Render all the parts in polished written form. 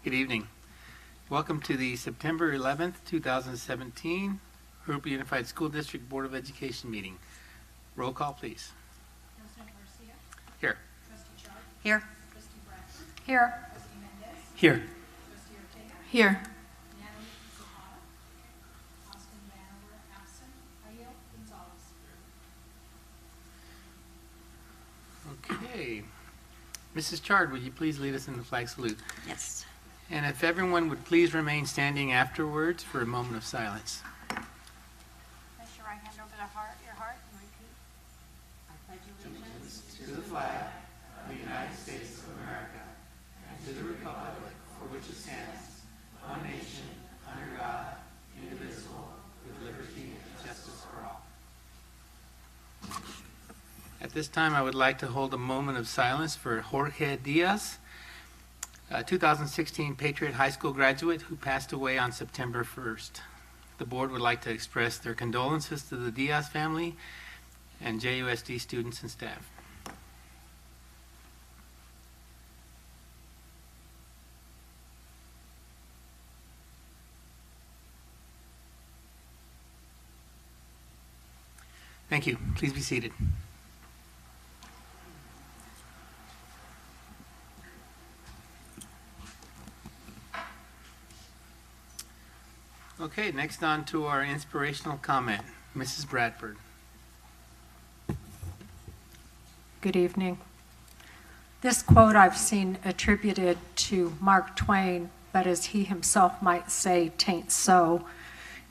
Good evening. Welcome to the September 11th, 2017 Jurupa Unified School District Board of Education meeting. Roll call, please. President Garcia. Here. Trustee Chard. Here. Trustee Bradford. Here. Trustee Mendez. Here. Trustee Ortega. Here. Natalie Zapata. Austin Vanover, absent. Ayel Gonzalez. Okay. Mrs. Chard, would you please lead us in the flag salute? Yes. And if everyone would please remain standing afterwards for a moment of silence. Place your right hand over your heart and repeat. I pledge allegiance To the flag of the United States of America and to the republic for which it stands, one nation, under God, indivisible, with liberty and justice for all. At this time, I would like to hold a moment of silence for Jorge Diaz, a 2016 Patriot High School graduate who passed away on September 1st. The board would like to express their condolences to the Diaz family and JUSD students and staff. Thank you. Please be seated. Okay, next on to our inspirational comment. Mrs. Bradford. Good evening. This quote I've seen attributed to Mark Twain, but as he himself might say, "'tain't so."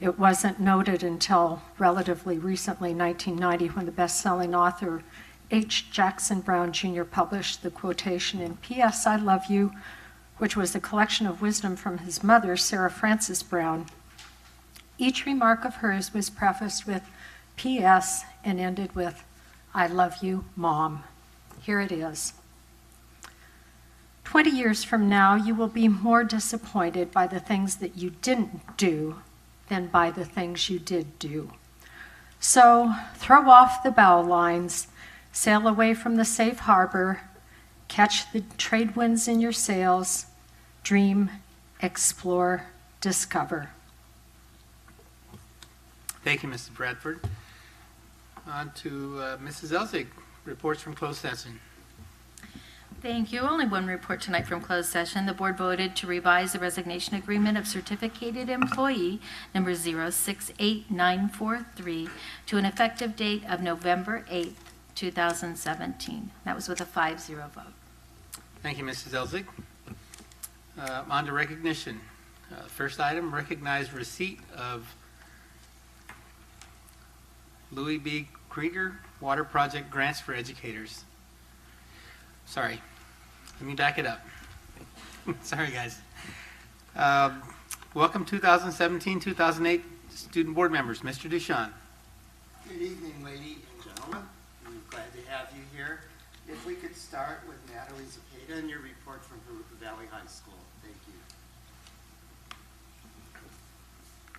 It wasn't noted until relatively recently, 1990, when the best-selling author H. Jackson Brown Jr. published the quotation in P.S. I Love You, which was a collection of wisdom from his mother, Sarah Frances Brown. Each remark of hers was prefaced with P.S. and ended with, "I love you, Mom." Here it is. 20 years from now, you will be more disappointed by the things that you didn't do than by the things you did do. So throw off the bow lines, sail away from the safe harbor, catch the trade winds in your sails, dream, explore, discover. Thank you, Mrs. Bradford. On to Mrs. Elzig, reports from closed session. Thank you. Only one report tonight from closed session. The board voted to revise the resignation agreement of certificated employee number 068943 to an effective date of November 8th, 2017. That was with a 5-0 vote. Thank you, Mrs. Elzig. On to recognition. First item, recognize receipt of Louis B. Krieger Water Project Grants for Educators. Sorry, let me back it up. Sorry, guys. Welcome 2017-2008 student board members. Mr. Duchamp. Good evening, ladies and gentlemen. I'm glad to have you here. If we could start with Natalie Zapata and your report from Jurupa Valley High School. Thank you.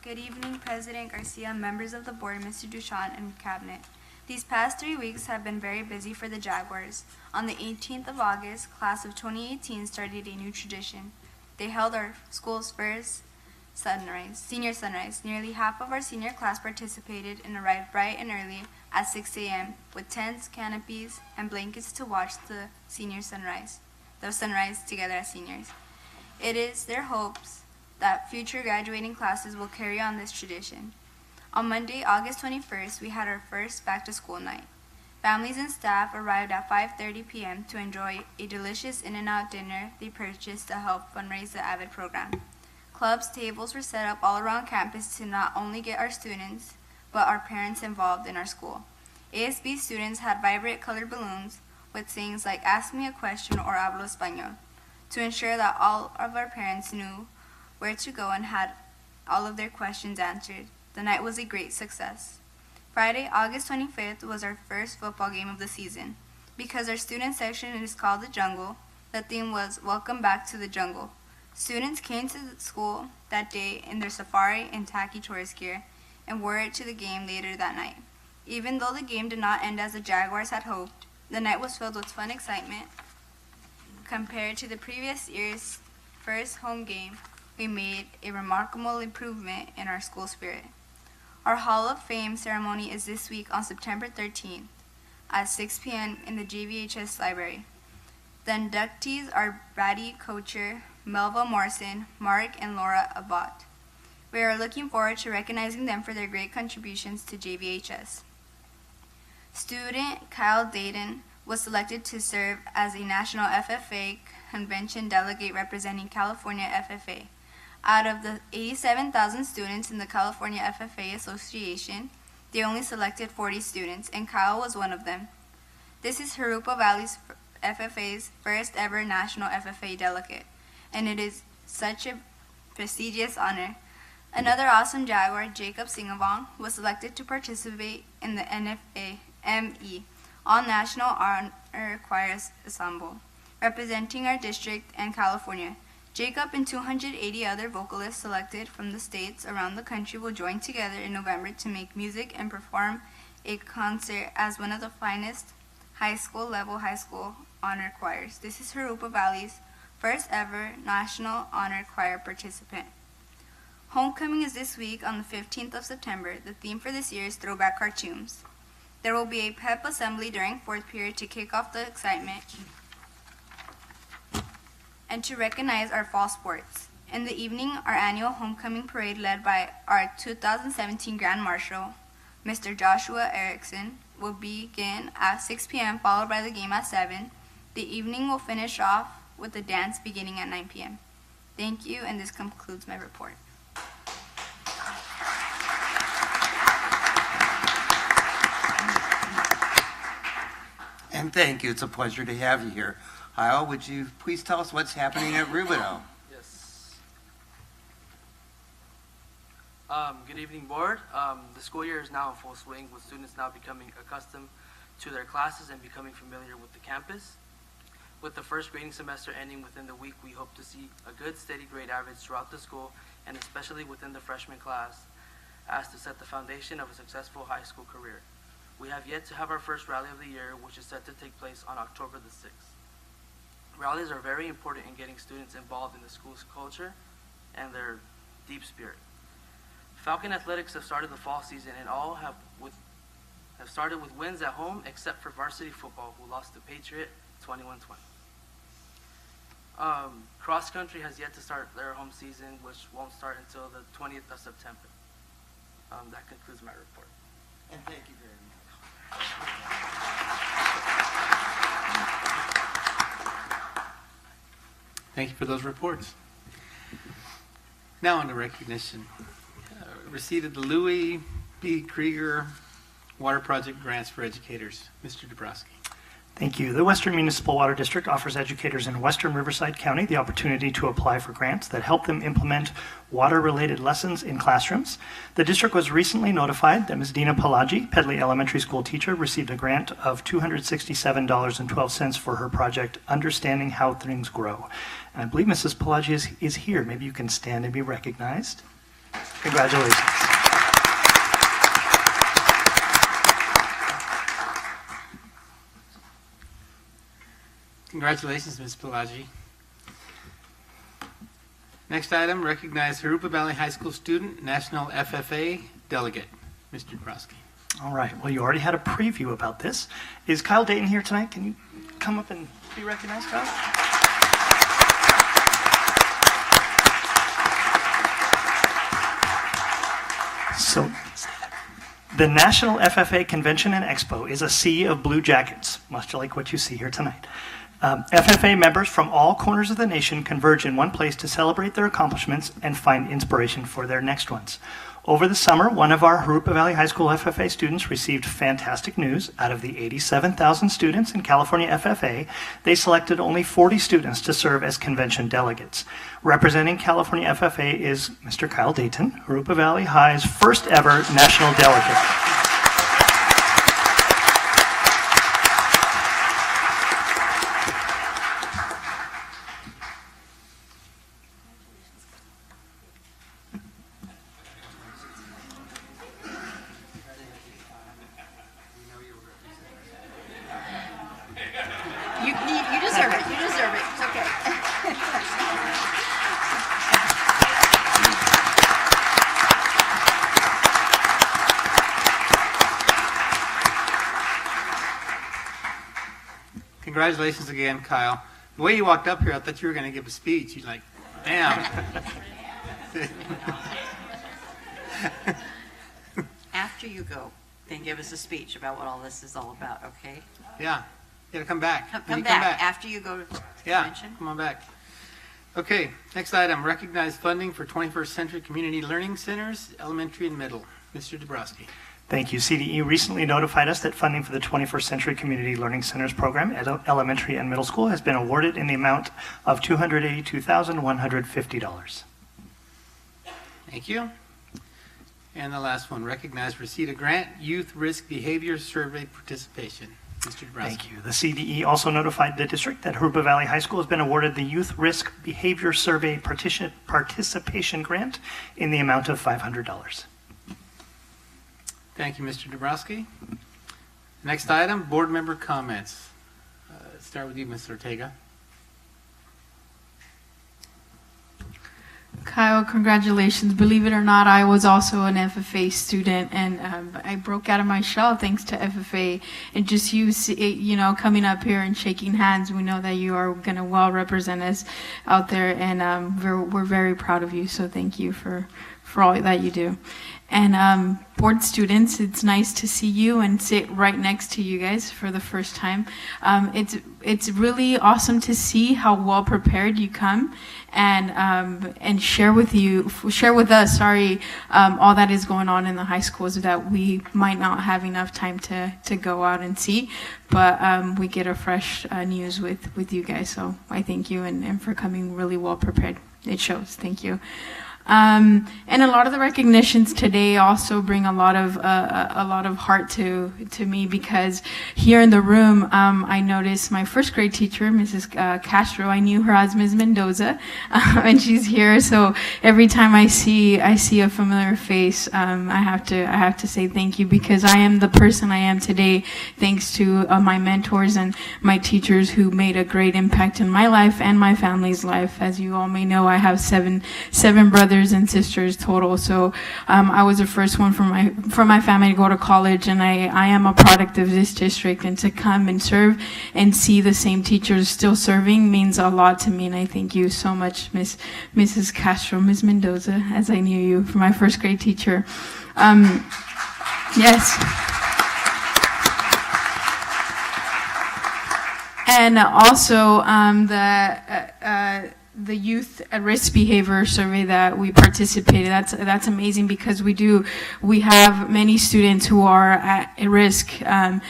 Good evening, President Garcia, members of the board, Mr. Duchamp, and cabinet. These past 3 weeks have been very busy for the Jaguars. On the 18th of August, class of 2018 started a new tradition. They held our school's first senior sunrise. Nearly half of our senior class participated and arrived bright and early at 6 a.m. with tents, canopies, and blankets to watch the sunrise together as seniors. It is their hopes that future graduating classes will carry on this tradition. On Monday, August 21st, we had our first back-to-school night. Families and staff arrived at 5:30 p.m. to enjoy a delicious In-N-Out dinner they purchased to help fundraise the AVID program. Clubs, tables were set up all around campus to not only get our students, but our parents involved in our school. ASB students had vibrant colored balloons with sayings like "Ask me a question" or "Hablo Español" to ensure that all of our parents knew where to go and had all of their questions answered. The night was a great success. Friday, August 25th was our first football game of the season. Because our student section is called the Jungle, the theme was "Welcome Back to the Jungle." Students came to the school that day in their safari and tacky tourist gear and wore it to the game later that night. Even though the game did not end as the Jaguars had hoped, the night was filled with fun excitement compared to the previous years first home game, we made a remarkable improvement in our school spirit. Our Hall of Fame ceremony is this week on September 13th at 6 p.m. in the JVHS library. The inductees are Brady Kocher, Melva Morrison, Mark and Laura Abbott. We are looking forward to recognizing them for their great contributions to JVHS. Student Kyle Dayton was selected to serve as a National FFA Convention delegate representing California FFA. Out of the 87,000 students in the California FFA Association, they only selected 40 students, and Kyle was one of them. This is Jurupa Valley's FFA's first ever National FFA delegate, and it is such a prestigious honor. Another awesome Jaguar, Jacob Singavong, was selected to participate in the NFA-ME, All National Honor Choir Ensemble, representing our district and California. Jacob and 280 other vocalists selected from the states around the country will join together in November to make music and perform a concert as one of the finest high school honor choirs. This is Jurupa Valley's first ever National Honor Choir participant. Homecoming is this week on the 15th of September. The theme for this year is Throwback Cartoons. There will be a pep assembly during fourth period to kick off the excitement and to recognize our fall sports. In the evening, our annual homecoming parade led by our 2017 Grand Marshal, Mr. Joshua Erickson, will begin at 6 p.m. followed by the game at 7. The evening will finish off with a dance beginning at 9 p.m. Thank you, and this concludes my report. And thank you. It's a pleasure to have you here. Kyle, would you please tell us what's happening at Rubidoux? Yes. Good evening, board. The school year is now in full swing, with students now becoming accustomed to their classes and becoming familiar with the campus. With the first grading semester ending within the week, we hope to see a good, steady grade average throughout the school, and especially within the freshman class, as to set the foundation of a successful high school career. We have yet to have our first rally of the year, which is set to take place on October the 6th. Rallies are very important in getting students involved in the school's culture and their deep spirit. Falcon Athletics have started the fall season, and all have started with wins at home, except for varsity football, who lost to Patriot 21-20. Cross country has yet to start their home season, which won't start until the 20th of September. That concludes my report. And thank you very much. Thank you for those reports. Now on to recognition. Receipt of the Louis B. Krieger Water Project Grants for Educators. Mr. Dabrowski. Thank you. The Western Municipal Water District offers educators in Western Riverside County the opportunity to apply for grants that help them implement water-related lessons in classrooms. The district was recently notified that Ms. Dina Palagi, Pedley Elementary School teacher, received a grant of $267.12 for her project, Understanding How Things Grow. And I believe Mrs. Palagi is here. Maybe you can stand and be recognized. Congratulations. Congratulations, Ms. Pelagi. Next item, recognize Jurupa Valley High School student, National FFA delegate, Mr. Dabrowski. All right. Well, you already had a preview about this. Is Kyle Dayton here tonight? Can you come up and be recognized, Kyle? So, the National FFA Convention and Expo is a sea of blue jackets, much like what you see here tonight. FFA members from all corners of the nation converge in one place to celebrate their accomplishments and find inspiration for their next ones. Over the summer, one of our Jurupa Valley High School FFA students received fantastic news. Out of the 87,000 students in California FFA, they selected only 40 students to serve as convention delegates. Representing California FFA is Mr. Kyle Dayton, Jurupa Valley High's first ever national delegate. You deserve it. You deserve it. It's okay. congratulations again, Kyle. The way you walked up here, I thought you were going to give a speech. You're like, damn. After you go, then give us a speech about what all this is all about, okay? Yeah. You got to come back. When Come you back after you go to Yeah, convention. come on back. Okay, next item, recognize funding for 21st Century Community Learning Centers, elementary and middle. Mr. Dabrowski. Thank you. CDE recently notified us that funding for the 21st Century Community Learning Centers program at elementary and middle school has been awarded in the amount of $282,150. Thank you. And the last one, recognize receipt of grant, youth risk behavior survey participation. Mr. Dabrowski. Thank you. The CDE also notified the district that Jurupa Valley High School has been awarded the Youth Risk Behavior Survey Participation Grant in the amount of $500. Thank you, Mr. Dabrowski. Next item, board member comments. Start with you, Ms. Ortega. Kyle, congratulations. Believe it or not, I was also an FFA student, and I broke out of my shell thanks to FFA. And just coming up here and shaking hands, we know that you are going to well represent us out there, and we're very proud of you. So thank you for all that you do. And board students, it's nice to see you and sit right next to you guys for the first time. It's really awesome to see how well prepared you come and share with us all that is going on in the high schools that we might not have enough time to go out and see, but we get a fresh news with you guys. So I thank you and for coming really well prepared. It shows. Thank you. And a lot of the recognitions today also bring a lot of heart to me, because here in the room, I noticed my first grade teacher, Mrs. Castro. I knew her as Ms. Mendoza, and she's here. So every time I see a familiar face, I have to say thank you, because I am the person I am today thanks to my mentors and my teachers who made a great impact in my life and my family's life. As you all may know, I have seven brothers and sisters total. So I was the first one from my family to go to college, and I am a product of this district, and to come and serve and see the same teachers still serving means a lot to me. And I thank you so much, Mrs. Castro, Ms. Mendoza, as I knew you, for my first grade teacher. Yes. And also the youth at risk behavior survey that we participated, that's amazing, because we have many students who are at risk, and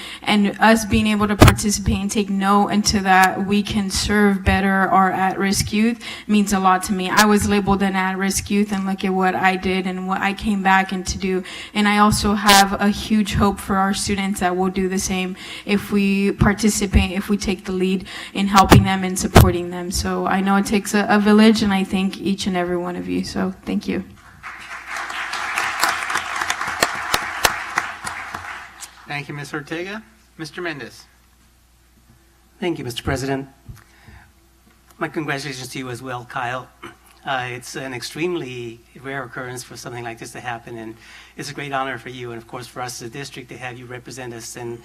us being able to participate and take note into that we can serve better our at-risk youth means a lot to me. I was labeled an at-risk youth, and look at what I did and what I came back and to do. And I also have a huge hope for our students that will do the same if we participate, if we take the lead in helping them and supporting them. So I know it takes a village, and I thank each and every one of you. So thank you. Thank you, Ms. Ortega. Mr. Mendez. Thank you, Mr. President. My congratulations to you as well, Kyle. It's an extremely rare occurrence for something like this to happen, and it's a great honor for you and, of course, for us as a district to have you represent us. And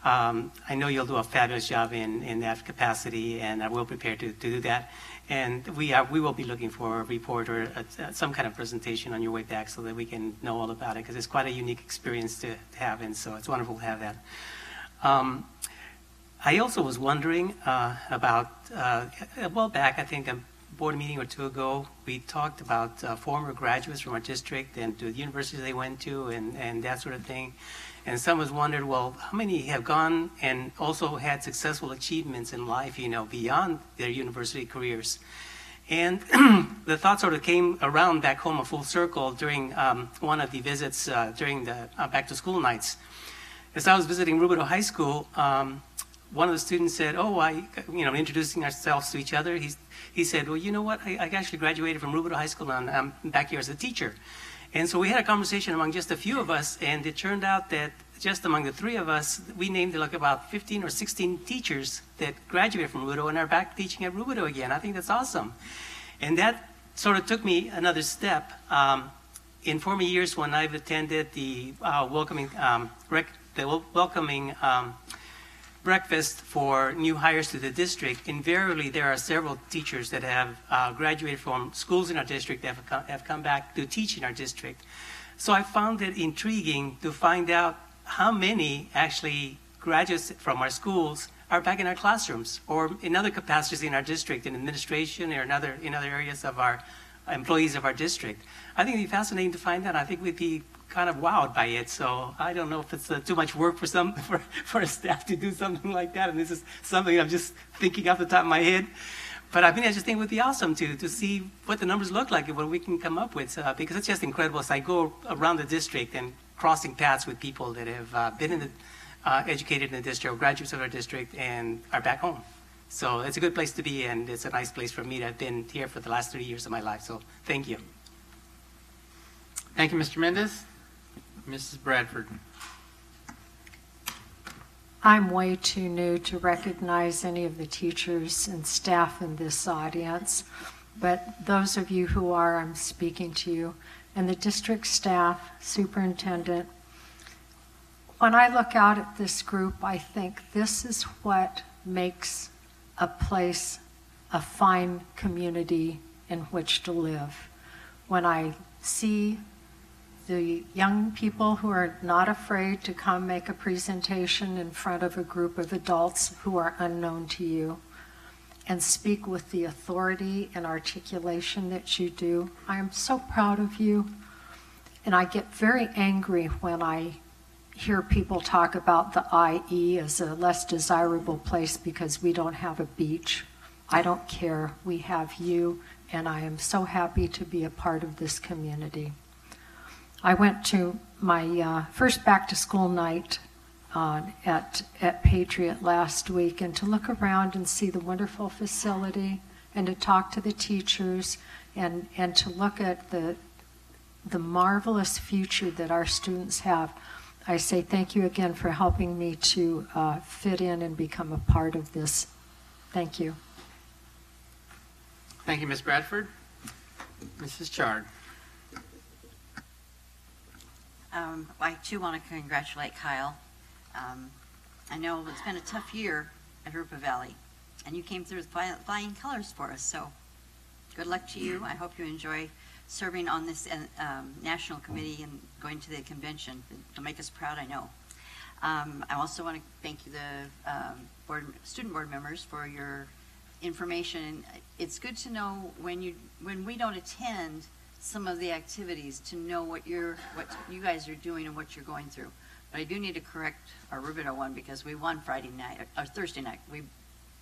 I know you'll do a fabulous job in that capacity, and I will prepare to do that. And we will be looking for a report or some kind of presentation on your way back so that we can know all about it, because it's quite a unique experience to have, and so it's wonderful to have that. I also was wondering about, a while back, I think a board meeting or two ago, we talked about former graduates from our district and to the universities they went to and that sort of thing. And some has wondered, well, how many have gone and also had successful achievements in life, beyond their university careers? And the thought sort of came around back home a full circle during one of the visits during the back to school nights. As I was visiting Rubidoux High School, one of the students said, introducing ourselves to each other, he said, well, you know what, I actually graduated from Rubidoux High School, and I'm back here as a teacher. And so we had a conversation among just a few of us, and it turned out that just among the three of us, we named like about 15 or 16 teachers that graduated from Rubidoux and are back teaching at Rubidoux again. I think that's awesome. And that sort of took me another step. In former years when I've attended the welcoming breakfast for new hires to the district, invariably there are several teachers that have graduated from schools in our district that have come back to teach in our district. So I found it intriguing to find out how many actually graduates from our schools are back in our classrooms or in other capacities in our district, in administration or in other areas of our employees of our district. I think it'd be fascinating to find out. I think we'd be kind of wowed by it. So I don't know if it's too much work for a staff to do something like that. And this is something I'm just thinking off the top of my head. But I just think it would be awesome to see what the numbers look like and what we can come up with, because it's just incredible. As I go around the district and crossing paths with people that have been educated in the district or graduates of our district and are back home. So it's a good place to be, and it's a nice place for me to have been here for the last 30 years of my life. So thank you. Thank you, Mr. Mendez. Mrs. Bradford. I'm way too new to recognize any of the teachers and staff in this audience, but those of you who are, I'm speaking to you, and the district staff, superintendent. When I look out at this group, I think this is what makes a place a fine community in which to live. When I see the young people who are not afraid to come make a presentation in front of a group of adults who are unknown to you and speak with the authority and articulation that you do, I am so proud of you. And I get very angry when I hear people talk about the IE as a less desirable place because we don't have a beach. I don't care. We have you, and I am so happy to be a part of this community. I went to my first back-to-school night at Patriot last week, and to look around and see the wonderful facility and to talk to the teachers and to look at the marvelous future that our students have. I say thank you again for helping me to fit in and become a part of this. Thank you. Thank you, Ms. Bradford. Mrs. Chard. I too want to congratulate Kyle. I know it's been a tough year at Jurupa Valley, and you came through with flying colors for us, so good luck to you. I hope you enjoy serving on this national committee and going to the convention. It'll make us proud, I know. I also want to thank you, the student board members, for your information. It's good to know when we don't attend some of the activities, to know what you guys are doing and what you're going through. But I do need to correct our Rubito one, because we won Friday night or Thursday night. We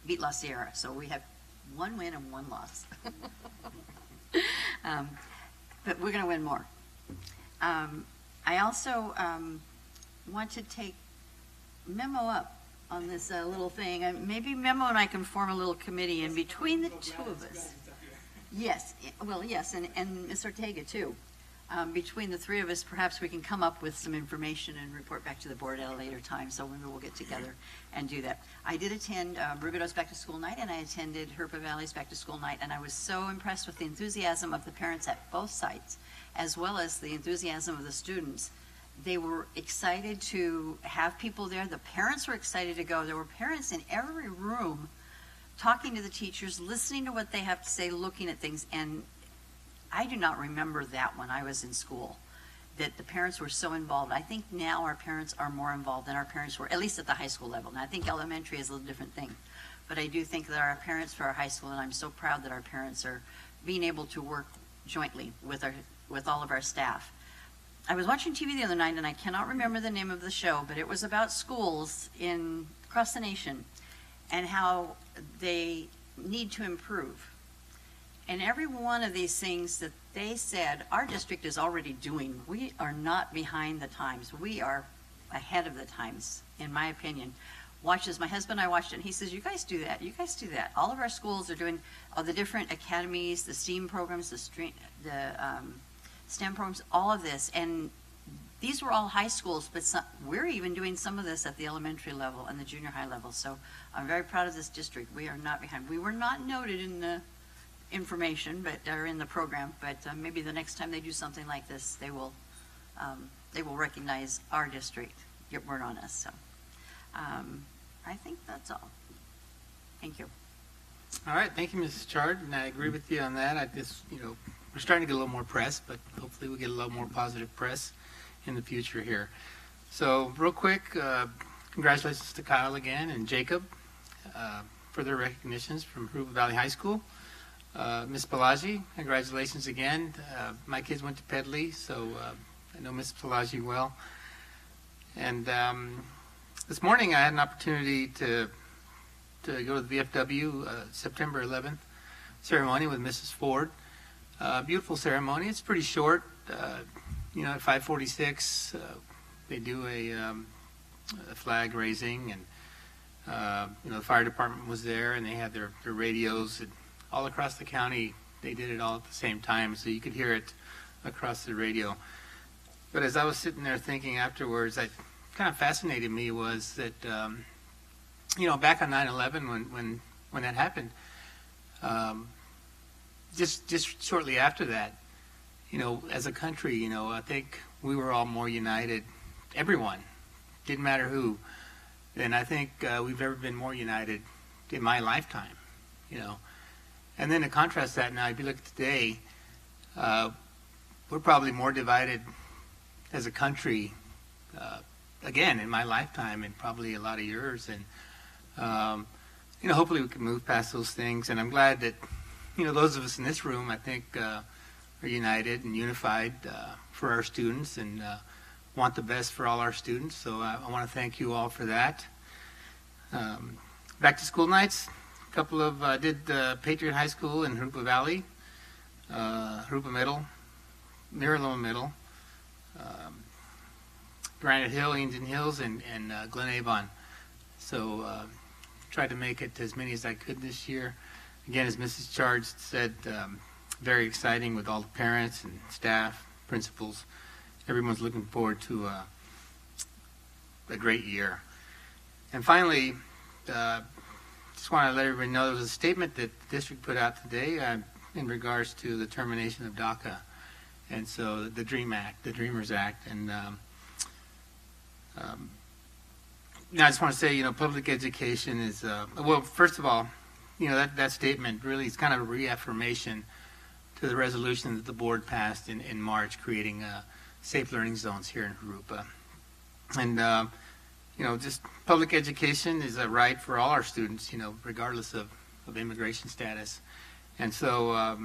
beat La Sierra, so we have one win and one loss. But we're going to win more. I also want to take Memo up on this little thing. Maybe Memo and I can form a little committee, and between the two of us, yes, well, yes, and Ms. Ortega too. Between the three of us, perhaps we can come up with some information and report back to the board at a later time, so maybe we'll get together and do that. I did attend Rubito's Back to School Night, and I attended Jurupa Valley's Back to School Night, and I was so impressed with the enthusiasm of the parents at both sites, as well as the enthusiasm of the students. They were excited to have people there. The parents were excited to go. There were parents in every room talking to the teachers, listening to what they have to say, looking at things, and I do not remember that when I was in school, that the parents were so involved. I think now our parents are more involved than our parents were, at least at the high school level. Now, I think elementary is a little different thing, but I do think that our parents for our high school, and I'm so proud that our parents are being able to work jointly with all of our staff. I was watching TV the other night, and I cannot remember the name of the show, but it was about schools across the nation and how they need to improve. And every one of these things that they said, our district is already doing. We are not behind the times. We are ahead of the times, in my opinion. My husband and I watched it, and he says, you guys do that, you guys do that. All of our schools are doing the different academies, the STEAM programs, the STEM programs, all of this. And these were all high schools, but we're even doing some of this at the elementary level and the junior high level. So I'm very proud of this district. We are not behind. We were not noted in the information, or in the program, but maybe the next time they do something like this, they will recognize our district, get word on us. So I think that's all. Thank you. All right, thank you, Mrs. Chard, and I agree with you on that. I just, we're starting to get a little more press, but hopefully we get a little more positive press in the future here. So, real quick, congratulations to Kyle again and Jacob for their recognitions from Jurupa Valley High School. Ms. Pelagi, congratulations again. My kids went to Pedley, so I know Ms. Pelagi well. And this morning I had an opportunity to go to the VFW September 11th ceremony with Mrs. Ford. Beautiful ceremony. It's pretty short. At 5:46 they do a flag raising, and the fire department was there, and they had their radios, and all across the county. They did it all at the same time, so you could hear it across the radio. But as I was sitting there thinking afterwards, that kind of fascinated me was that back on 9/11 when that happened, just shortly after that, as a country, I think we were all more united. Everyone, didn't matter who, than I think we've ever been more united in my lifetime. And then to contrast that now, if you look at today, we're probably more divided as a country, again, in my lifetime, and probably a lot of yours. And hopefully we can move past those things. And I'm glad that those of us in this room, I think, are united and unified for our students, and want the best for all our students. So I want to thank you all for that. Back to school nights. A couple of did Patriot High School in Jurupa Valley, Jurupa Middle, Miraloma Middle, Granite Hill, Indian Hills, and Glen Avon. So tried to make it as many as I could this year. Again, as Mrs. Chard said, very exciting with all the parents and staff, principals. Everyone's looking forward to a great year. And finally, just want to let everybody know there was a statement that the district put out today in regards to the termination of DACA, and so the Dreamers Act. And now I just want to say, public education is, well, first of all, that statement really is kind of a reaffirmation to the resolution that the board passed in March, creating safe learning zones here in Jurupa. And just public education is a right for all our students, regardless of immigration status. And so, I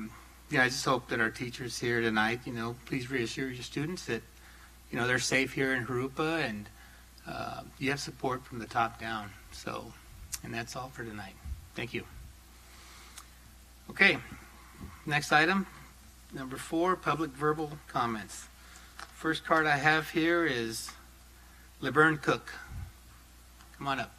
just hope that our teachers here tonight, please reassure your students that, they're safe here in Jurupa, and you have support from the top down. So, and that's all for tonight. Thank you. Okay, next item, number 4, public verbal comments. First card I have here is Laverne Cook. Come on up.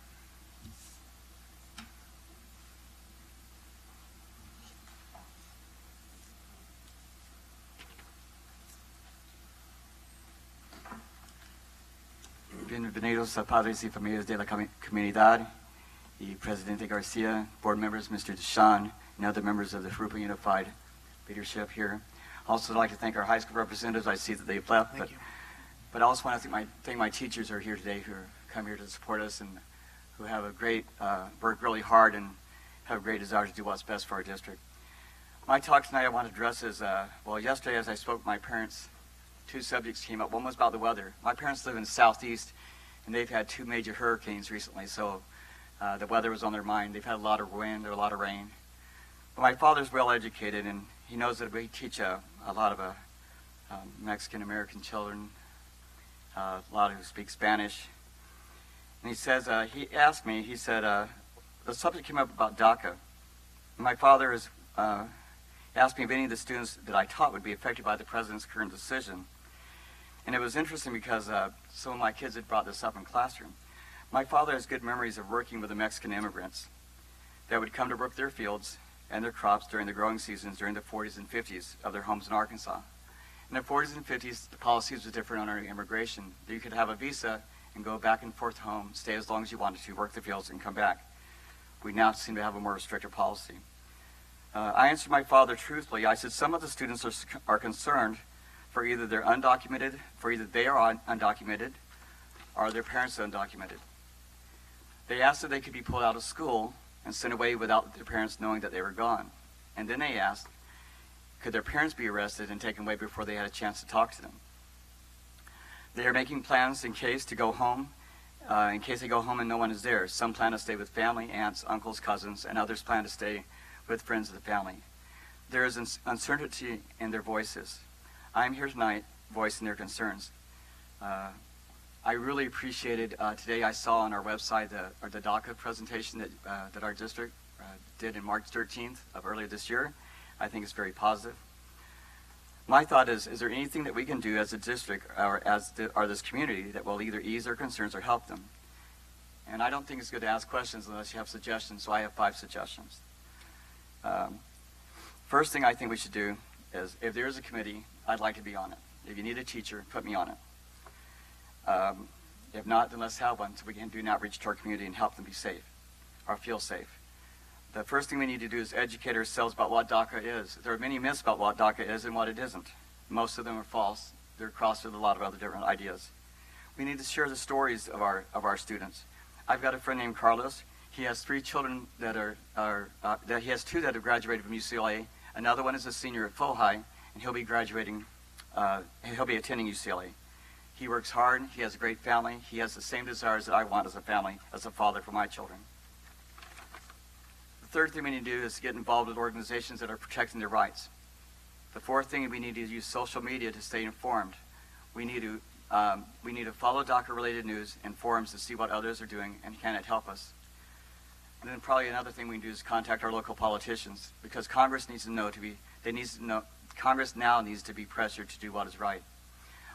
Bienvenidos a padres y familias de la comunidad, y Presidente Garcia, board members, Mr. Deshawn, and other members of the Jurupa Unified leadership here. Also, I'd like to thank our high school representatives. I see that they've left, but I also want to thank my teachers who are here today, who come here to support us and who have a great, work really hard and have a great desire to do what's best for our district. My talk tonight I want to address is, yesterday as I spoke with my parents, 2 subjects came up. One was about the weather. My parents live in the southeast, and they've had 2 major hurricanes recently, so the weather was on their mind. They've had a lot of wind or a lot of rain. But my father's well educated, and he knows that we teach a lot of Mexican-American children, a lot who speak Spanish. And he says, he asked me, he said, the subject came up about DACA. My father has asked me if any of the students that I taught would be affected by the president's current decision. And it was interesting because some of my kids had brought this up in classroom. My father has good memories of working with the Mexican immigrants that would come to work their fields and their crops during the growing seasons during the 40s and 50s of their homes in Arkansas. In the 40s and 50s, the policies were different on our immigration. You could have a visa and go back and forth home, stay as long as you wanted to, work the fields, and come back. We now seem to have a more restrictive policy. I answered my father truthfully. I said some of the students are concerned for either they're undocumented, for either they are undocumented, or their parents are undocumented. They asked if they could be pulled out of school and sent away without their parents knowing that they were gone. And then they asked, could their parents be arrested and taken away before they had a chance to talk to them? They are making plans in case to go home, in case they go home and no one is there. Some plan to stay with family, aunts, uncles, cousins, and others plan to stay with friends of the family. There is uncertainty in their voices. I'm here tonight voicing their concerns. I really appreciated today. I saw on our website the DACA presentation that our district did in March 13th of earlier this year. I think it's very positive. My thought is there anything that we can do as a district or this community that will either ease their concerns or help them? And I don't think it's good to ask questions unless you have suggestions, so I have 5 suggestions. First thing I think we should do is, if there is a committee, I'd like to be on it. If you need a teacher, put me on it. If not, then let's have one so we can do an outreach to our community and help them be safe or feel safe. The first thing we need to do is educate ourselves about what DACA is. There are many myths about what DACA is and what it isn't. Most of them are false. They're crossed with a lot of other different ideas. We need to share the stories of our students. I've got a friend named Carlos. He has 3 children that he has 2 that have graduated from UCLA. Another one is a senior at Fohi, and he'll be graduating. He'll be attending UCLA. He works hard. He has a great family. He has the same desires that I want as a family, as a father for my children. The third thing we need to do is get involved with organizations that are protecting their rights. The fourth thing, we need to use social media to stay informed. We need to follow DACA-related news and forums to see what others are doing and can it help us. And then probably another thing we can do is contact our local politicians, because Congress needs to know Congress now needs to be pressured to do what is right.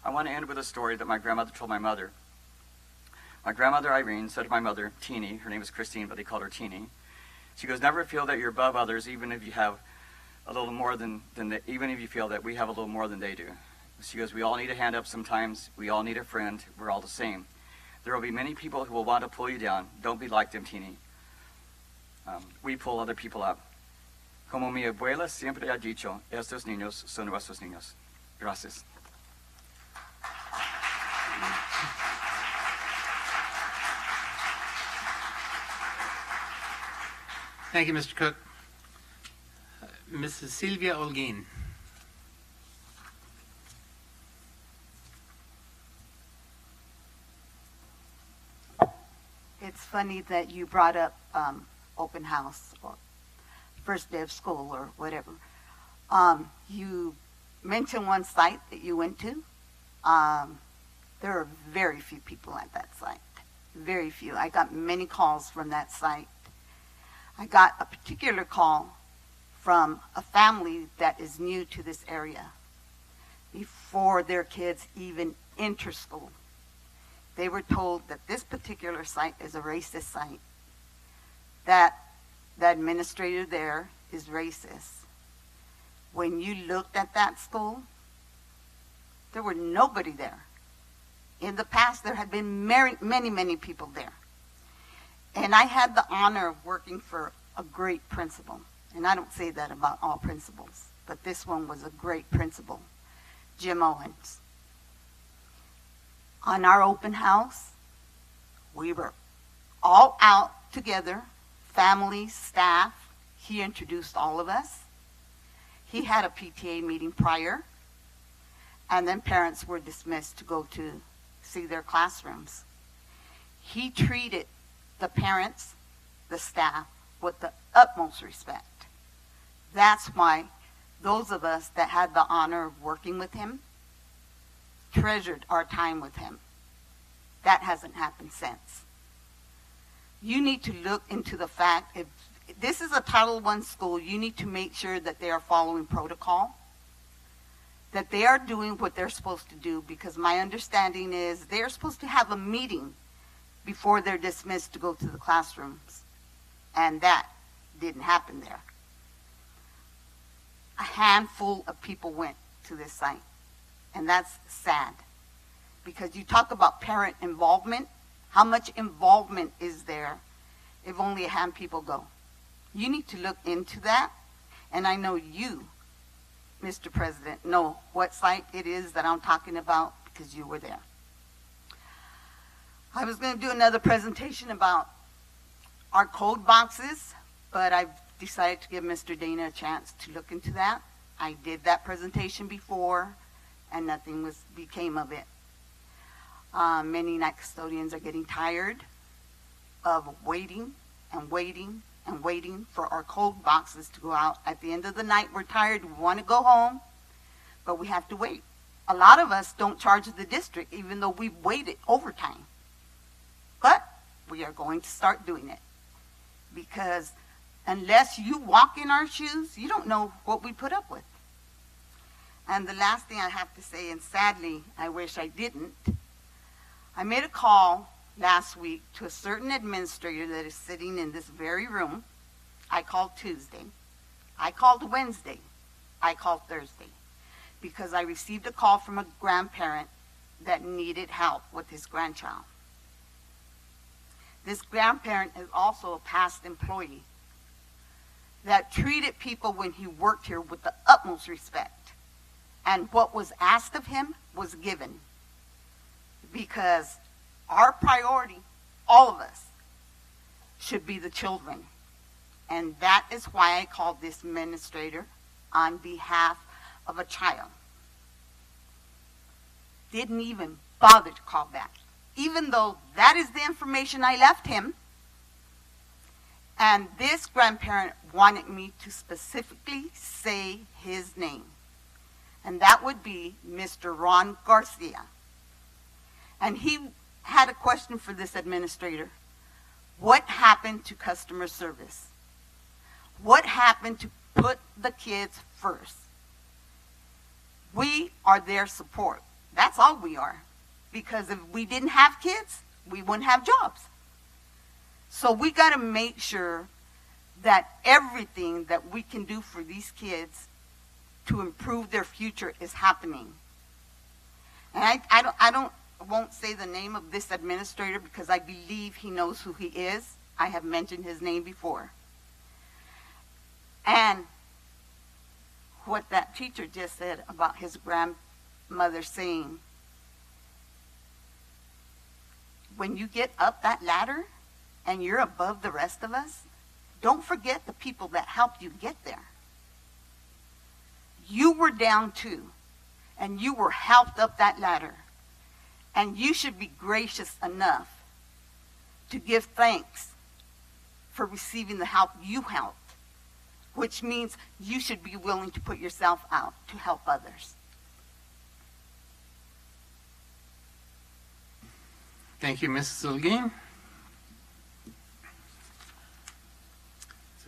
I want to end with a story that my grandmother told my mother. My grandmother Irene said to my mother, Teeny, her name is Christine, but they called her Teeny. She goes, never feel that you're above others, even if you have a little more even if you feel that we have a little more than they do. She goes, we all need a hand up sometimes. We all need a friend. We're all the same. There will be many people who will want to pull you down. Don't be like them, Teeny. We pull other people up. Como mi abuela siempre ha dicho, estos niños son nuestros niños. Gracias. Thank you, Mr. Cook. Mrs. Silvia Olguin. It's funny that you brought up open house or first day of school or whatever. You mentioned one site that you went to. There are very few people at that site. Very few. I got many calls from that site. I got a particular call from a family that is new to this area. Before their kids even enter school, they were told that this particular site is a racist site, that the administrator there is racist. When you looked at that school, there were nobody there. In the past, there had been many people there. And I had the honor of working for a great principal. And I don't say that about all principals, but this one was a great principal, Jim Owens. On our open house, we were all out together, family, staff. He introduced all of us. He had a PTA meeting prior, and then parents were dismissed to go to see their classrooms. He treated the parents, the staff, with the utmost respect. That's why those of us that had the honor of working with him treasured our time with him. That hasn't happened since. You need to look into the fact, if this is a Title I school, you need to make sure that they are following protocol, that they are doing what they're supposed to do, because my understanding is they're supposed to have a meeting before they're dismissed to go to the classrooms. And that didn't happen there. A handful of people went to this site. And that's sad. Because you talk about parent involvement. How much involvement is there if only a hand people go? You need to look into that. And I know you, Mr. President, know what site it is that I'm talking about because you were there. I was going to do another presentation about our code boxes, but I've decided to give Mr. Dana a chance to look into that. I did that presentation before, and nothing became of it. Many night custodians are getting tired of waiting and waiting and waiting for our code boxes to go out. At the end of the night, we're tired, we want to go home, but we have to wait. A lot of us don't charge the district, even though we've waited overtime. But we are going to start doing it, because unless you walk in our shoes, you don't know what we put up with. And the last thing I have to say, and sadly, I wish I didn't, I made a call last week to a certain administrator that is sitting in this very room. I called Tuesday. I called Wednesday. I called Thursday, because I received a call from a grandparent that needed help with his grandchild. This grandparent is also a past employee that treated people when he worked here with the utmost respect. And what was asked of him was given. Because our priority, all of us, should be the children. And that is why I called this administrator on behalf of a child. Didn't even bother to call back, even though that is the information I left him. And this grandparent wanted me to specifically say his name. And that would be Mr. Ron Garcia. And he had a question for this administrator. What happened to customer service? What happened to put the kids first? We are their support. That's all we are. Because if we didn't have kids, we wouldn't have jobs. So we got to make sure that everything that we can do for these kids to improve their future is happening. And I won't say the name of this administrator because I believe he knows who he is. I have mentioned his name before. And what that teacher just said about his grandmother saying, when you get up that ladder and you're above the rest of us, don't forget the people that helped you get there. You were down too, and you were helped up that ladder. And you should be gracious enough to give thanks for receiving the help you helped, which means you should be willing to put yourself out to help others. Thank you, Mrs. Holguin. It's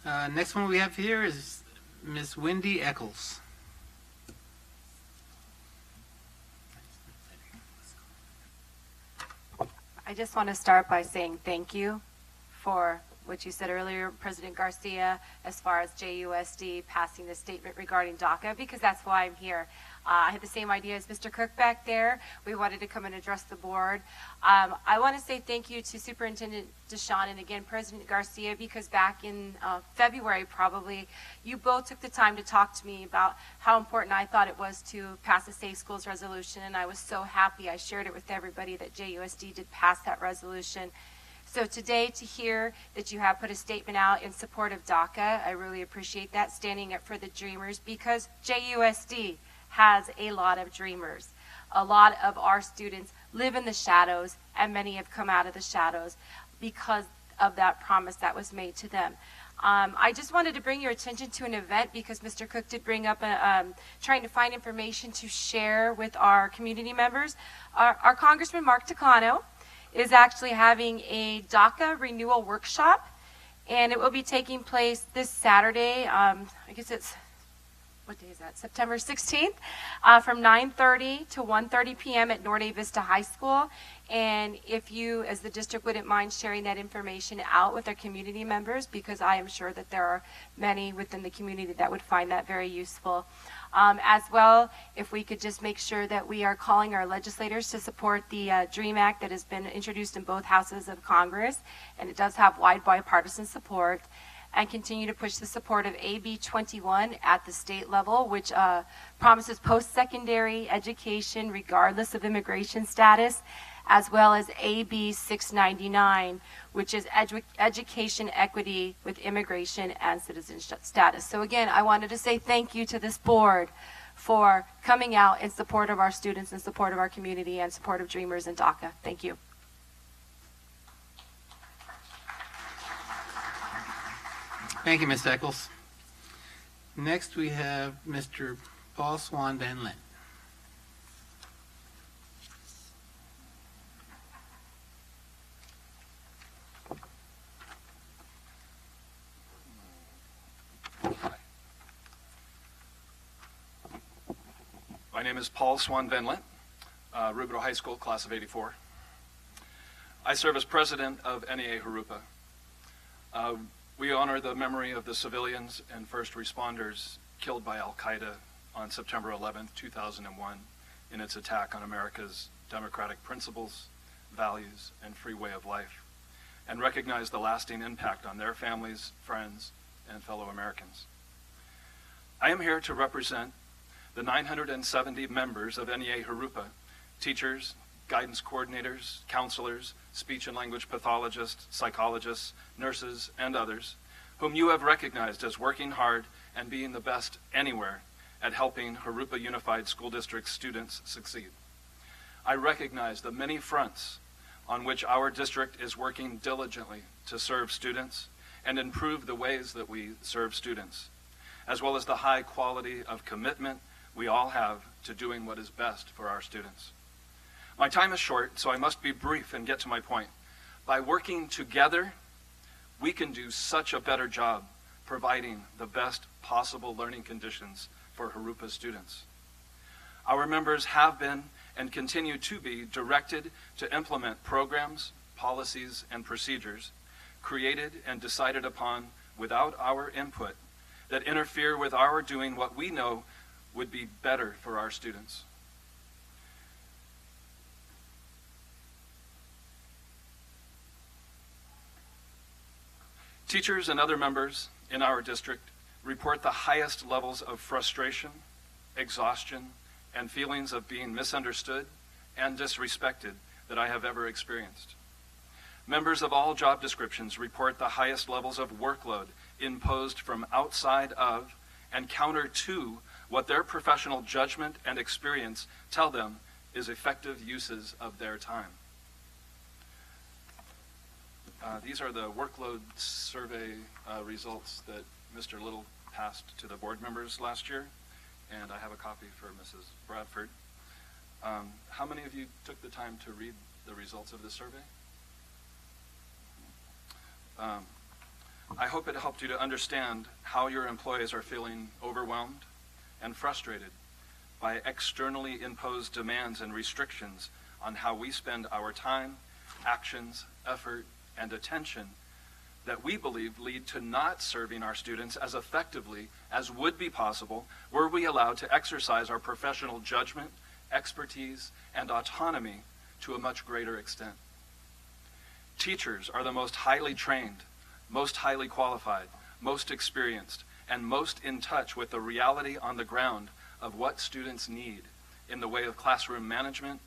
okay. Next one we have here is Miss Wendy Eccles. I just want to start by saying thank you for what you said earlier, President Garcia, as far as JUSD passing the statement regarding DACA, because that's why I'm here. I had the same idea as Mr. Cook back there. We wanted to come and address the board. I want to say thank you to Superintendent DeShawn and again President Garcia, because back in February probably, you both took the time to talk to me about how important I thought it was to pass a Safe Schools resolution, and I was so happy I shared it with everybody that JUSD did pass that resolution. So today to hear that you have put a statement out in support of DACA, I really appreciate that, standing up for the dreamers, because JUSD has a lot of dreamers. A lot of our students live in the shadows, and many have come out of the shadows because of that promise that was made to them. I just wanted to bring your attention to an event because Mr. Cook did bring up trying to find information to share with our community members. Our Congressman Mark Takano is actually having a DACA renewal workshop, and it will be taking place this Saturday. I guess it's, what day is that? September 16th, from 9:30 to 1:30 p.m. at Norte Vista High School. And if you, as the district, wouldn't mind sharing that information out with our community members, because I am sure that there are many within the community that would find that very useful. As well, if we could just make sure that we are calling our legislators to support the DREAM Act that has been introduced in both houses of Congress, and it does have wide bipartisan support, and continue to push the support of AB 21 at the state level, which promises post-secondary education regardless of immigration status, as well as AB 699, which is education equity with immigration and citizenship status. So again, I wanted to say thank you to this board for coming out in support of our students, in support of our community, and support of Dreamers in DACA. Thank you. Thank you, Ms. Eccles. Next, we have Mr. Paul Swan Van Lent. My name is Paul Swan Van Lent, Rubidoux High School, class of '84. I serve as president of NEA Jurupa. We honor the memory of the civilians and first responders killed by Al-Qaeda on September 11, 2001, in its attack on America's democratic principles, values, and free way of life, and recognize the lasting impact on their families, friends, and fellow Americans. I am here to represent the 970 members of NEA Jurupa, teachers, guidance coordinators, counselors, speech and language pathologists, psychologists, nurses, and others, whom you have recognized as working hard and being the best anywhere at helping Jurupa Unified School District students succeed. I recognize the many fronts on which our district is working diligently to serve students and improve the ways that we serve students, as well as the high quality of commitment we all have to doing what is best for our students. My time is short, so I must be brief and get to my point. By working together, we can do such a better job providing the best possible learning conditions for Jurupa students. Our members have been and continue to be directed to implement programs, policies, and procedures created and decided upon without our input that interfere with our doing what we know would be better for our students. Teachers and other members in our district report the highest levels of frustration, exhaustion, and feelings of being misunderstood and disrespected that I have ever experienced. Members of all job descriptions report the highest levels of workload imposed from outside of and counter to what their professional judgment and experience tell them is effective uses of their time. These are the workload survey results that Mr. Little passed to the board members last year, and I have a copy for Mrs. Bradford. How many of you took the time to read the results of this survey? I hope it helped you to understand how your employees are feeling overwhelmed and frustrated by externally imposed demands and restrictions on how we spend our time, actions, effort, and attention that we believe lead to not serving our students as effectively as would be possible were we allowed to exercise our professional judgment, expertise, and autonomy to a much greater extent. Teachers are the most highly trained, most highly qualified, most experienced, and most in touch with the reality on the ground of what students need in the way of classroom management,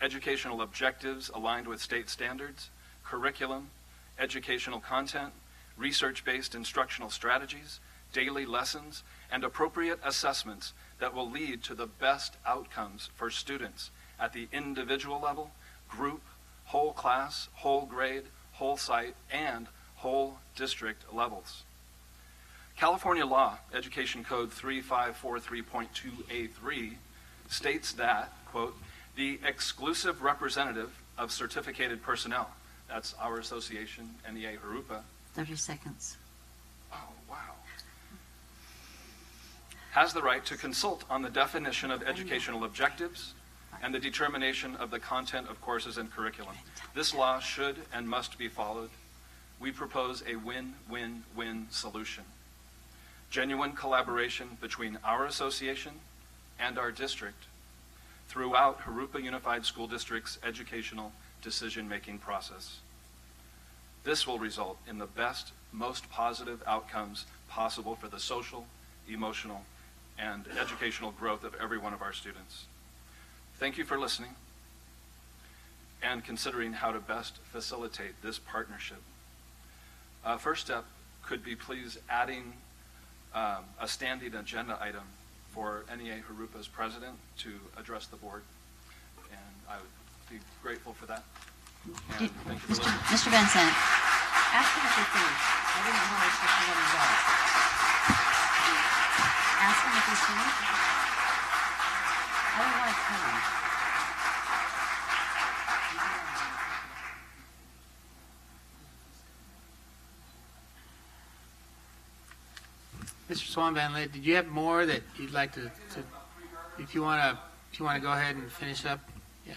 educational objectives aligned with state standards, curriculum, educational content, research-based instructional strategies, daily lessons, and appropriate assessments that will lead to the best outcomes for students at the individual level, group, whole class, whole grade, whole site, and whole district levels. California law, Education Code 3543.2A3, states that, quote, the exclusive representative of certificated personnel, that's our association, NEA Jurupa. 30 seconds. Oh, wow. Has the right to consult on the definition of educational objectives and the determination of the content of courses and curriculum. This law should and must be followed. We propose a win-win-win solution. Genuine collaboration between our association and our district throughout Jurupa Unified School District's educational decision-making process. This will result in the best, most positive outcomes possible for the social, emotional, and educational growth of every one of our students. Thank you for listening. and considering how to best facilitate this partnership. First step could be please adding a standing agenda item for NEA Jurupa's president to address the board, and I would be grateful for that. And thank you for listening. Mr. Vincent, ask him if he's finished. I didn't know if he was. Ask him if he's finished. I don't want to tell him. Mr. Swan Van Lith, did you have more that you'd like to if you want to go ahead and finish up? Yeah.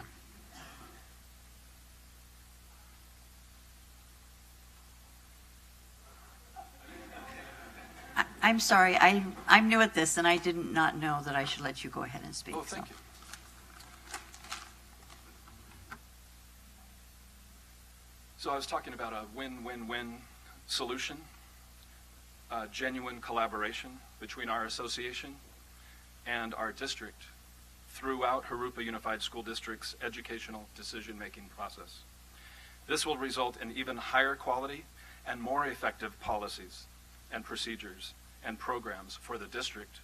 I'm sorry, I'm new at this, and I did not know that I should let you go ahead and speak. Oh, thank you. So I was talking about a win-win-win solution, a genuine collaboration between our association and our district throughout Jurupa Unified School District's educational decision-making process. This will result in even higher quality and more effective policies and procedures and programs for the district,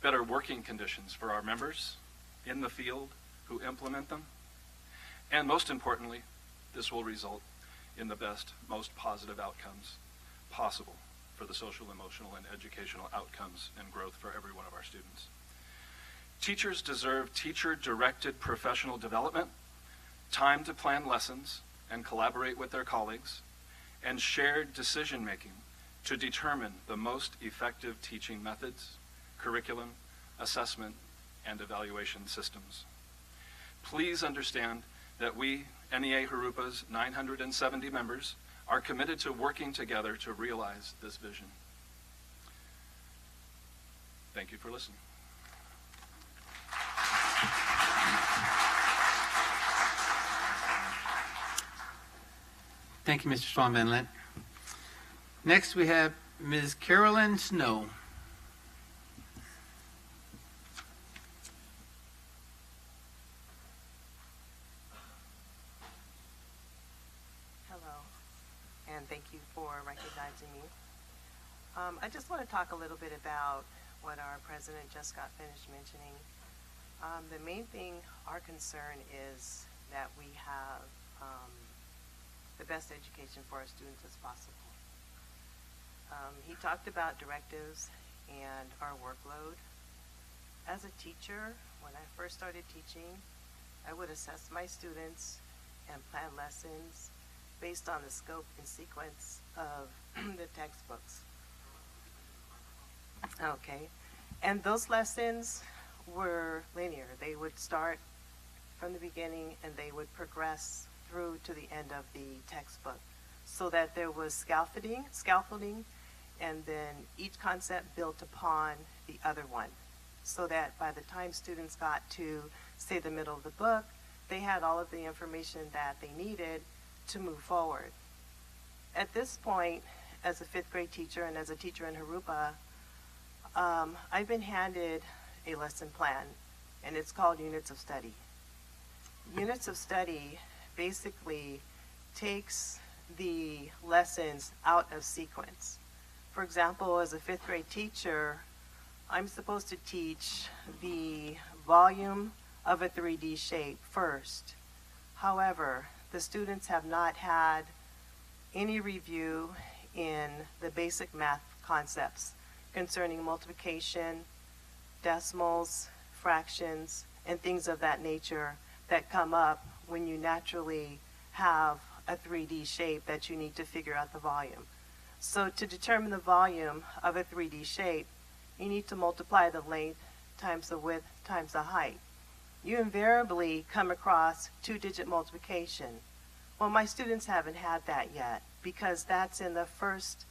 better working conditions for our members in the field who implement them, and most importantly, this will result in the best, most positive outcomes possible for the social, emotional, and educational outcomes and growth for every one of our students. Teachers deserve teacher-directed professional development, time to plan lessons and collaborate with their colleagues, and shared decision-making to determine the most effective teaching methods, curriculum, assessment, and evaluation systems. Please understand that we, NEA Jurupa's 970 members, are committed to working together to realize this vision. Thank you for listening. Thank you, Mr. Swan Van Lith. Next, we have Ms. Carolyn Snow. Hello, and thank you for recognizing me. I just want to talk a little bit about what our president just got finished mentioning. The main thing, our concern is that we have the best education for our students as possible. He talked about directives and our workload. As a teacher, when I first started teaching, I would assess my students and plan lessons based on the scope and sequence of the textbooks. Okay, and those lessons were linear. They would start from the beginning and they would progress through to the end of the textbook, so that there was scaffolding, and then each concept built upon the other one, so that by the time students got to, say, the middle of the book, they had all of the information that they needed to move forward. At this point, as a fifth grade teacher and as a teacher in Jurupa, I've been handed a lesson plan, and it's called Units of Study. Units of Study basically takes the lessons out of sequence. For example, as a fifth grade teacher, I'm supposed to teach the volume of a 3D shape first. However, the students have not had any review in the basic math concepts concerning multiplication, decimals, fractions, and things of that nature that come up when you naturally have a 3D shape that you need to figure out the volume. So to determine the volume of a 3D shape, you need to multiply the length times the width times the height. You invariably come across two-digit multiplication. Well, my students haven't had that yet because that's in the first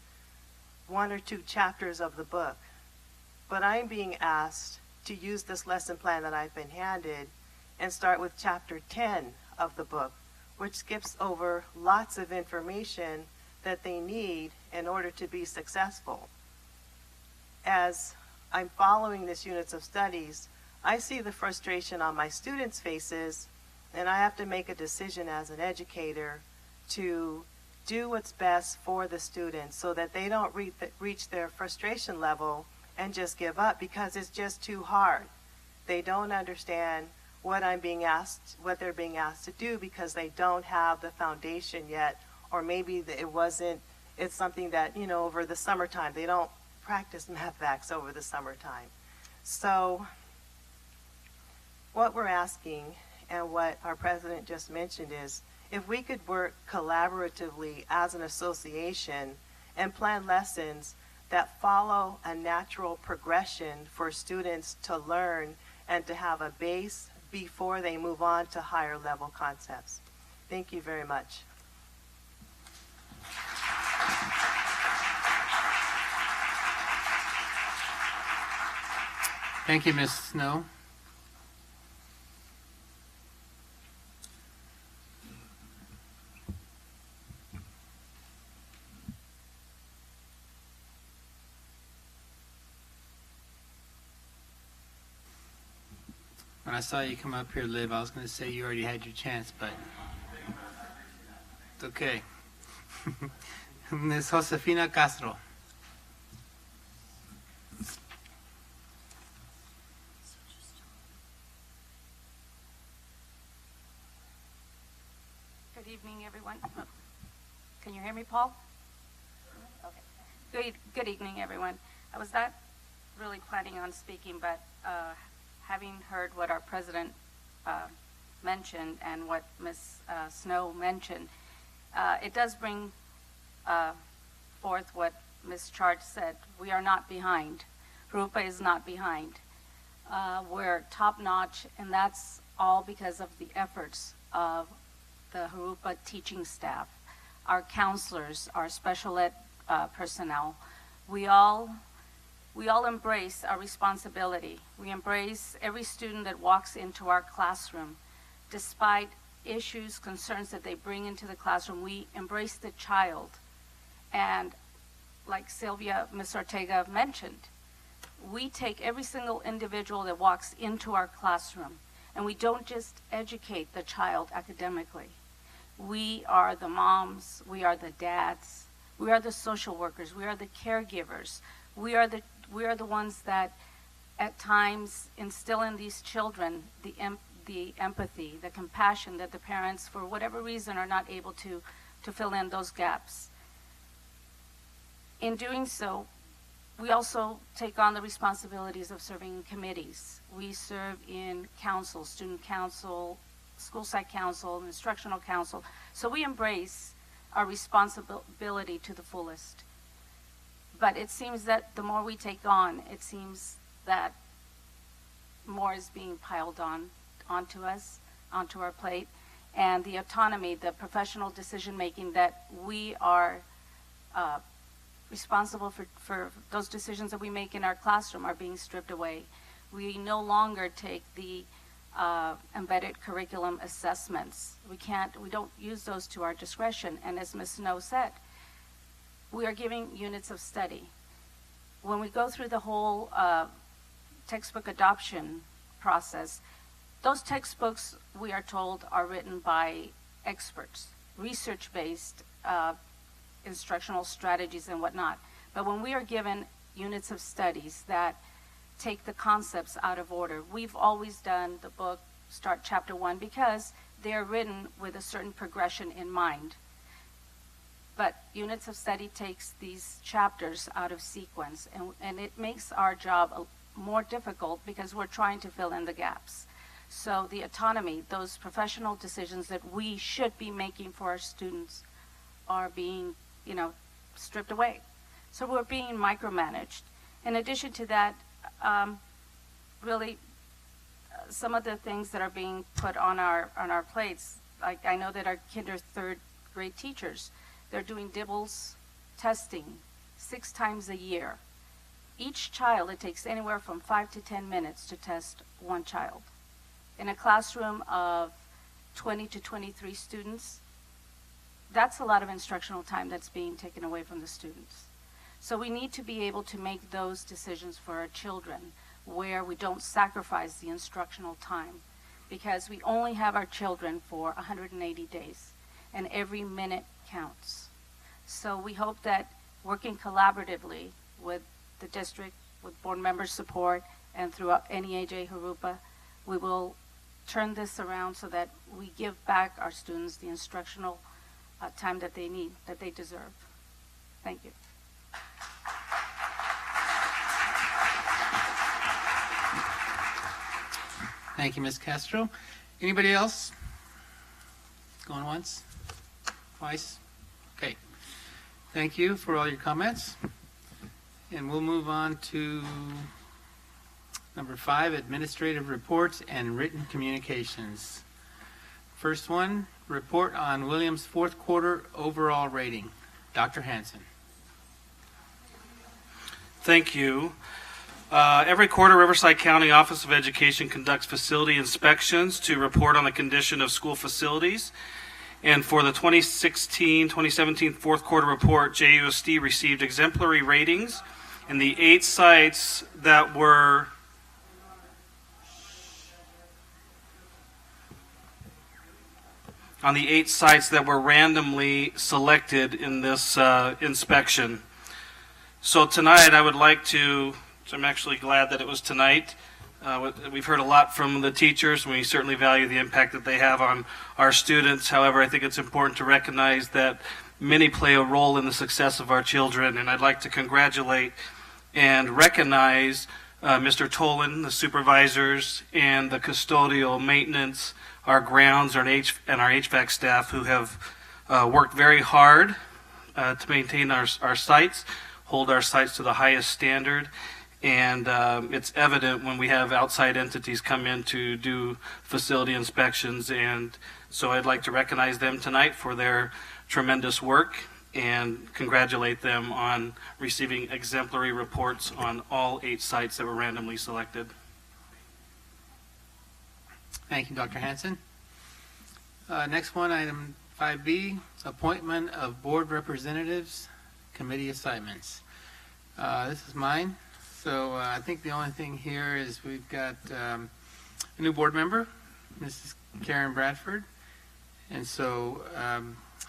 1 or 2 chapters of the book. But I'm being asked to use this lesson plan that I've been handed and start with chapter 10 of the book, which skips over lots of information that they need in order to be successful. As I'm following this Units of Studies, I see the frustration on my students' faces And I have to make a decision as an educator to do what's best for the students so that they don't reach their frustration level and just give up because it's just too hard. They don't understand what they're being asked to do because they don't have the foundation yet, or maybe it's something that, over the summertime, they don't practice math facts over the summertime. So what we're asking and what our president just mentioned is if we could work collaboratively as an association and plan lessons that follow a natural progression for students to learn and to have a base before they move on to higher level concepts. Thank you very much. Thank you, Ms. Snow. When I saw you come up here, Liv, I was going to say you already had your chance, but it's okay. Ms. Josefina Castro. Good evening, everyone. Can you hear me, Paul? Okay. Good evening, everyone. I was not really planning on speaking, but having heard what our president mentioned and what Ms. Snow mentioned, it does bring forth what Ms. Chart said. We are not behind. Jurupa is not behind. We're top-notch, and that's all because of the efforts of the Jurupa teaching staff, our counselors, our special ed personnel. We all embrace our responsibility. We embrace every student that walks into our classroom. Despite issues, concerns that they bring into the classroom, we embrace the child. And like Ms. Ortega mentioned, we take every single individual that walks into our classroom, and we don't just educate the child academically. We are the moms, we are the dads, we are the social workers, we are the caregivers. We are the ones that at times instill in these children the empathy, the compassion that the parents, for whatever reason, are not able to fill in those gaps. In doing so, we also take on the responsibilities of serving in committees. We serve in council, student council, school site council, instructional council. So we embrace our responsibility to the fullest. But it seems that the more we take on, it seems that more is being piled onto us, onto our plate. And the autonomy, the professional decision-making that we are responsible for those decisions that we make in our classroom are being stripped away. We no longer take the embedded curriculum assessments. We don't use those to our discretion. And as Ms. Snow said, we are giving units of study. When we go through the whole textbook adoption process, those textbooks, we are told, are written by experts, research-based instructional strategies and whatnot. But when we are given units of studies that take the concepts out of order, we've always done the book, start chapter 1, because they're written with a certain progression in mind. But units of study takes these chapters out of sequence, and it makes our job more difficult because we're trying to fill in the gaps. So the autonomy, those professional decisions that we should be making for our students are being, stripped away. So we're being micromanaged. In addition to that, some of the things that are being put on our plates, like I know that our third grade teachers, they're doing dibbles testing 6 times a year. Each child, it takes anywhere from 5 to 10 minutes to test one child. In a classroom of 20 to 23 students, that's a lot of instructional time that's being taken away from the students. So we need to be able to make those decisions for our children where we don't sacrifice the instructional time. because we only have our children for 180 days, and every minute counts. So we hope that working collaboratively with the district, with board member support, and throughout NEAJ Jurupa, we will turn this around so that we give back our students the instructional time that they need, that they deserve. Thank you. Thank you, Ms. Castro. Anybody else? Going once? Twice? Okay. Thank you for all your comments. And we'll move on to number 5, administrative reports and written communications. First one, report on Williams' fourth quarter overall rating. Dr. Hanson. Thank you. Every quarter, Riverside County Office of Education conducts facility inspections to report on the condition of school facilities. And for the 2016-2017 fourth quarter report, JUSD received exemplary ratings in the 8 sites that were randomly selected in this inspection. So tonight I would like to, so I'm actually glad that it was tonight. We've heard a lot from the teachers, and we certainly value the impact that they have on our students. However, I think it's important to recognize that many play a role in the success of our children, and I'd like to congratulate and recognize Mr. Tolan, the supervisors, and the custodial maintenance, our grounds, and our HVAC staff who have worked very hard to maintain our sites, hold our sites to the highest standard. And it's evident when we have outside entities come in to do facility inspections. And so I'd like to recognize them tonight for their tremendous work and congratulate them on receiving exemplary reports on all 8 sites that were randomly selected. Thank you, Dr. Hanson. Next one, item 5B, appointment of board representatives, committee assignments. This is mine. So I think the only thing here is we've got a new board member, Mrs. Karen Bradford. And so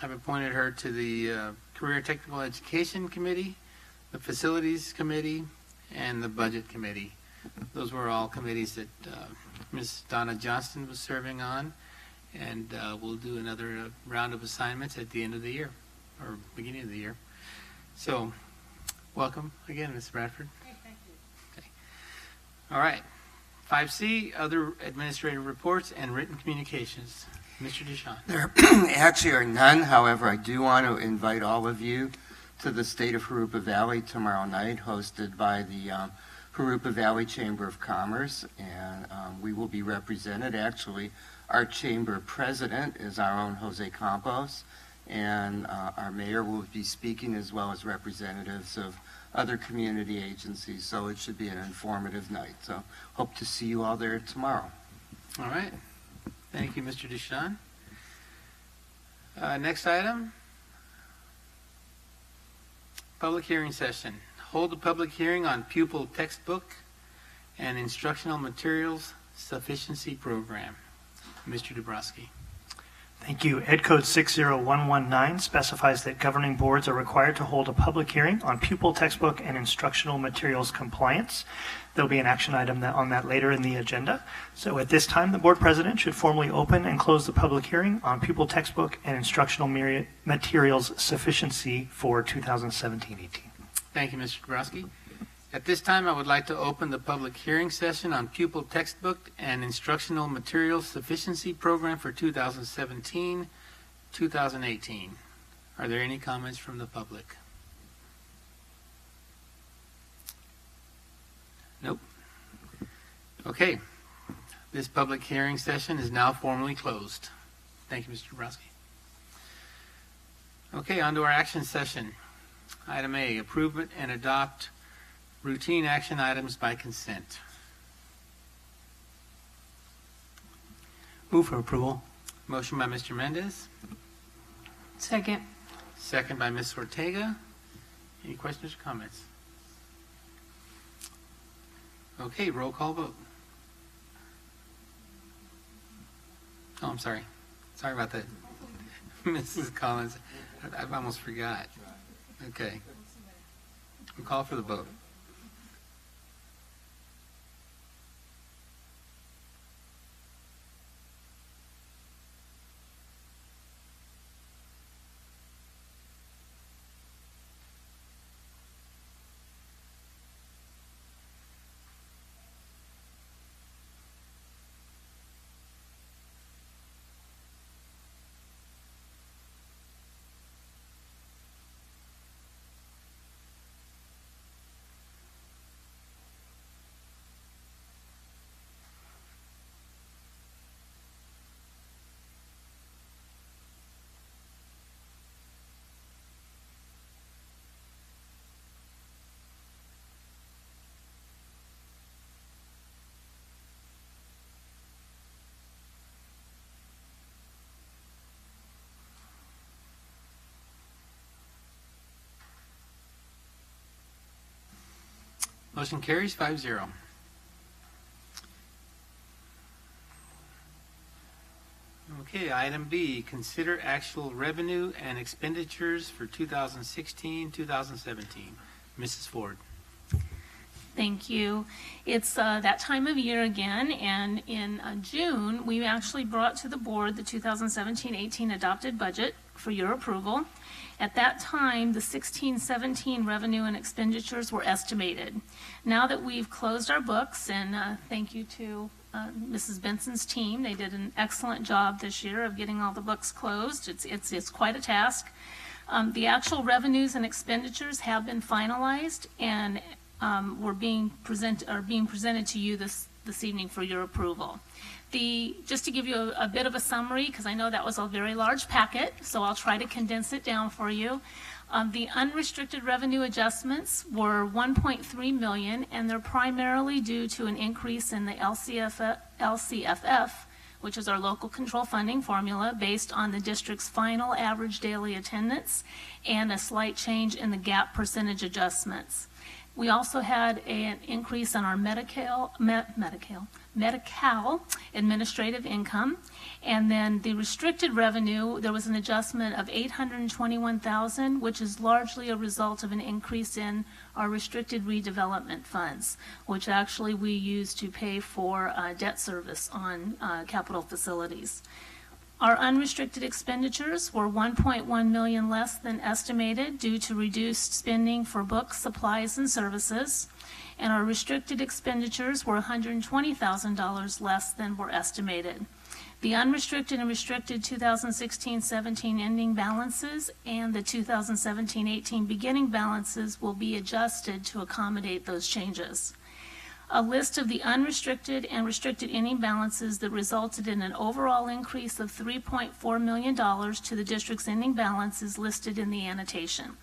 I've appointed her to the Career Technical Education Committee, the Facilities Committee, and the Budget Committee. Those were all committees that Ms. Donna Johnston was serving on. And we'll do another round of assignments at the end of the year, or beginning of the year. So welcome again, Ms. Bradford. All right. 5C, other administrative reports and written communications. Mr. DeShawn. There actually are none. However, I do want to invite all of you to the State of Jurupa Valley tomorrow night, hosted by the Jurupa Valley Chamber of Commerce. And we will be represented. Actually, our chamber president is our own Jose Campos. And our mayor will be speaking, as well as representatives of other community agencies, so it should be an informative night. So hope to see you all there tomorrow. All right. Thank you, Mr. DeShawn. Next item, public hearing session. Hold a public hearing on pupil textbook and instructional materials sufficiency program. Mr. Dabrowski. Thank you. Ed Code 60119 specifies that governing boards are required to hold a public hearing on pupil textbook and instructional materials compliance. There'll be an action item on that later in the agenda. So at this time, the board president should formally open and close the public hearing on pupil textbook and instructional materials sufficiency for 2017-18. Thank you, Mr. Dabrowski. At this time, I would like to open the public hearing session on pupil textbook and instructional materials sufficiency program for 2017-2018. Are there any comments from the public? Nope. Okay. This public hearing session is now formally closed. Thank you, Mr. Dabrowski. Okay, on to our action session. Item A, approve and adopt routine action items by consent. Move for approval. Motion by Mr. Mendez. Second. Second by Ms. Ortega. Any questions or comments? Okay, roll call vote. Oh, I'm sorry. Sorry about that. Mrs. Collins, I almost forgot. Okay. We'll call for the vote. Motion carries 5-0. Okay, item B, consider actual revenue and expenditures for 2016, 2017. Mrs. Ford. Thank you. It's that time of year again, and in June, we actually brought to the board the 2017-18 adopted budget for your approval. At that time, the 16-17 revenue and expenditures were estimated. Now that we've closed our books, and thank you to Mrs. Benson's team, they did an excellent job this year of getting all the books closed. It's quite a task. The actual revenues and expenditures have been finalized, and were being presented to you this evening for your approval. Just to give you a bit of a summary, because I know that was a very large packet, so I'll try to condense it down for you. The unrestricted revenue adjustments were $1.3 million, and they're primarily due to an increase in the LCFF, which is our local control funding formula, based on the district's final average daily attendance, and a slight change in the gap percentage adjustments. We also had an increase in our Medi-Cal administrative income, and then the restricted revenue, there was an adjustment of $821,000, which is largely a result of an increase in our restricted redevelopment funds, which actually we use to pay for debt service on capital facilities. Our unrestricted expenditures were $1.1 million less than estimated due to reduced spending for books, supplies, and services. And our restricted expenditures were $120,000 less than were estimated. The unrestricted and restricted 2016-17 ending balances and the 2017-18 beginning balances will be adjusted to accommodate those changes. A list of the unrestricted and restricted ending balances that resulted in an overall increase of $3.4 million to the district's ending balance is listed in the annotation.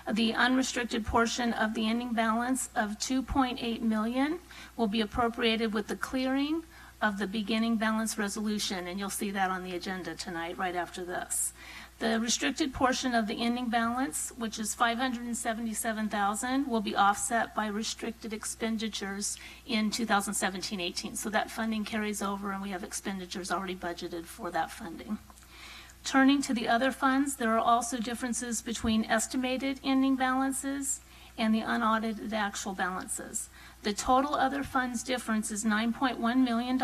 The unrestricted portion of the ending balance of $2.8 million will be appropriated with the clearing of the beginning balance resolution, and you'll see that on the agenda tonight right after this. The restricted portion of the ending balance, which is $577,000, will be offset by restricted expenditures in 2017-18. So that funding carries over, and we have expenditures already budgeted for that funding. Turning to the other funds, there are also differences between estimated ending balances and the unaudited actual balances. The total other funds difference is $9.1 million,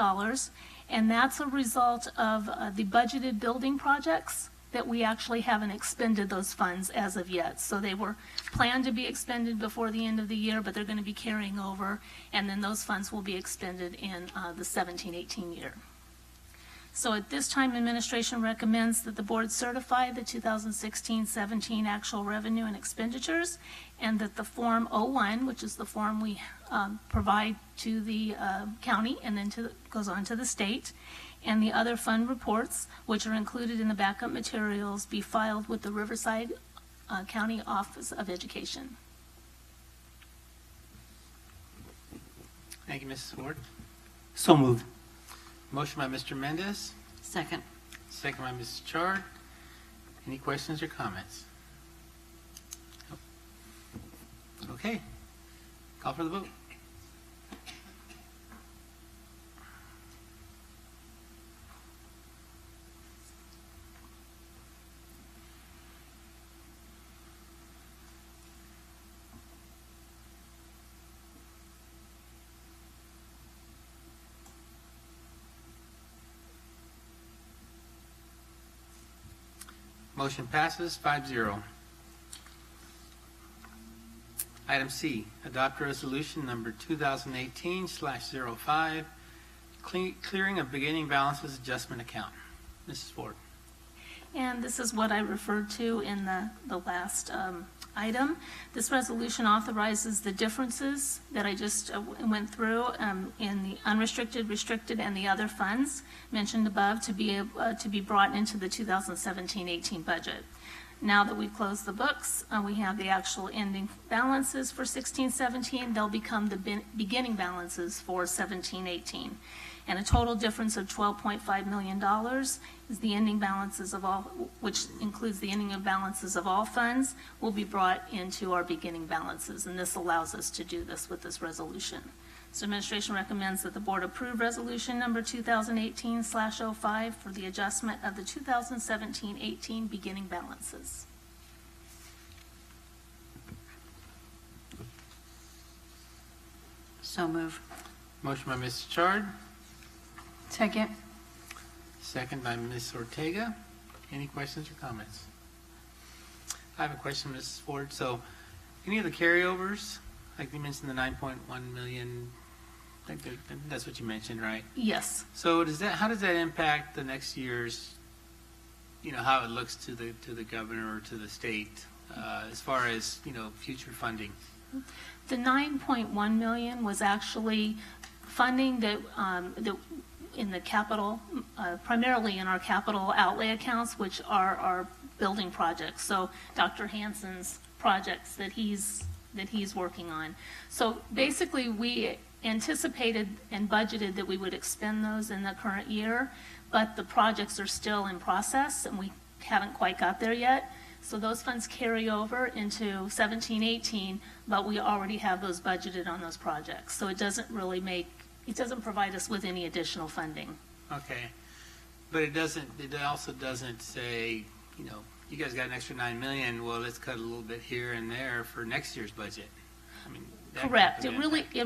and that's a result of the budgeted building projects that we actually haven't expended those funds as of yet. So they were planned to be expended before the end of the year, but they're going to be carrying over, and then those funds will be expended in the 17-18 year. So at this time, administration recommends that the board certify the 2016-17 actual revenue and expenditures, and that the Form 01, which is the form we provide to the county and then goes on to the state, and the other fund reports, which are included in the backup materials, be filed with the Riverside County Office of Education. Thank you, Mrs. Ford. So moved. Motion by Mr. Mendez, Second. second by Mrs. Chard. Any questions or comments? Okay. Call for the vote. Motion passes 5-0. Item C, adopt resolution number 2018/05, clearing of beginning balances adjustment account. Mrs. Ford. And this is what I referred to in the last item. This resolution authorizes the differences that I just went through in the unrestricted, restricted, and the other funds mentioned above to be brought into the 2017-18 budget. Now that we've closed the books, we have the actual ending balances for 16-17. They'll become the beginning balances for 17-18. And a total difference of $12.5 million is the ending balances of all, which includes the ending of balances of all funds, will be brought into our beginning balances. And this allows us to do this with this resolution. So administration recommends that the board approve resolution number 2018/05 for the adjustment of the 2017-18 beginning balances. So move. Motion by Ms. Chard, Second. second by Ms. Ortega. Any questions or comments? I have a question, Mrs. Ford. So, any of the carryovers, like you mentioned the 9.1 million, I think that's what you mentioned, right? Yes. So how does that impact the next year's, how it looks to the governor or to the state as far as, future funding? The 9.1 million was actually funding that in the capital, primarily in our capital outlay accounts, which are our building projects. So Dr. Hansen's projects that he's working on. So basically, we anticipated and budgeted that we would expend those in the current year, but the projects are still in process and we haven't quite got there yet. So those funds carry over into 17-18, but we already have those budgeted on those projects. So it doesn't provide us with any additional funding. Okay. But it also doesn't say, you guys got an extra 9 million, well, let's cut a little bit here and there for next year's budget. Correct. It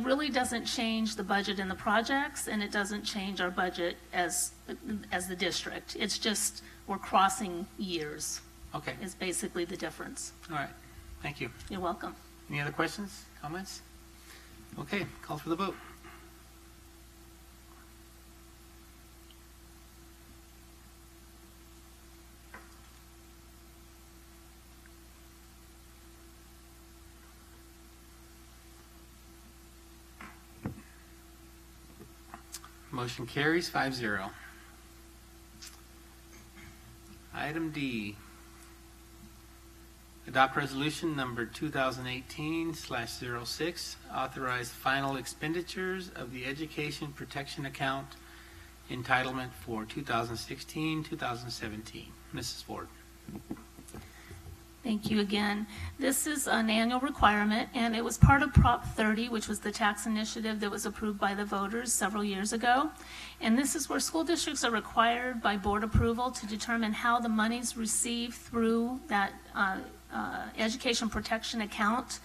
really doesn't change the budget in the projects, and it doesn't change our budget as the district. It's just we're crossing years. Okay. Is basically the difference. All right. Thank you. You're welcome. Any other questions, comments? Okay. Call for the vote. Motion carries 5-0. Item D, adopt resolution number 2018/06, authorize final expenditures of the education protection account entitlement for 2016-2017. Mrs. Ford. Thank you again. This is an annual requirement, and it was part of Prop 30, which was the tax initiative that was approved by the voters several years ago. And this is where school districts are required by board approval to determine how the monies received through that education protection account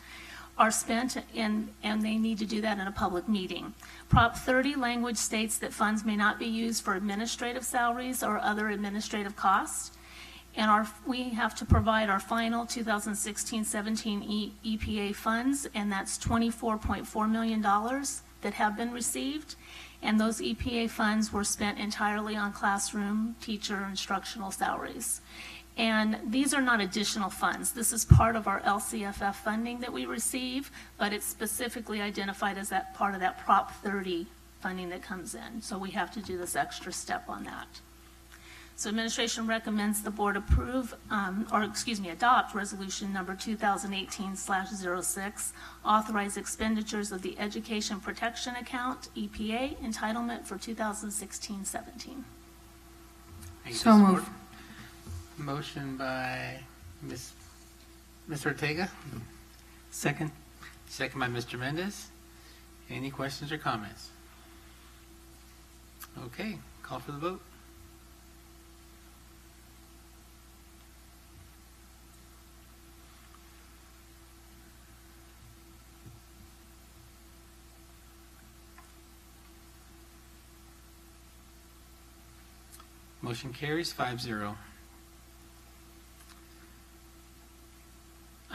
are spent, and they need to do that in a public meeting. Prop 30 language states that funds may not be used for administrative salaries or other administrative costs. And we have to provide our final 2016-17 EPA funds, and that's $24.4 million that have been received. And those EPA funds were spent entirely on classroom, teacher, instructional salaries. And these are not additional funds. This is part of our LCFF funding that we receive, but it's specifically identified as that part of that Prop 30 funding that comes in. So we have to do this extra step on that. So administration recommends the board adopt resolution number 2018/06, authorize expenditures of the education protection account, EPA, entitlement for 2016-17. So move. Motion by Ms. Ortega. Second. Second by Mr. Mendez. Any questions or comments? Okay, call for the vote. Motion carries 5-0.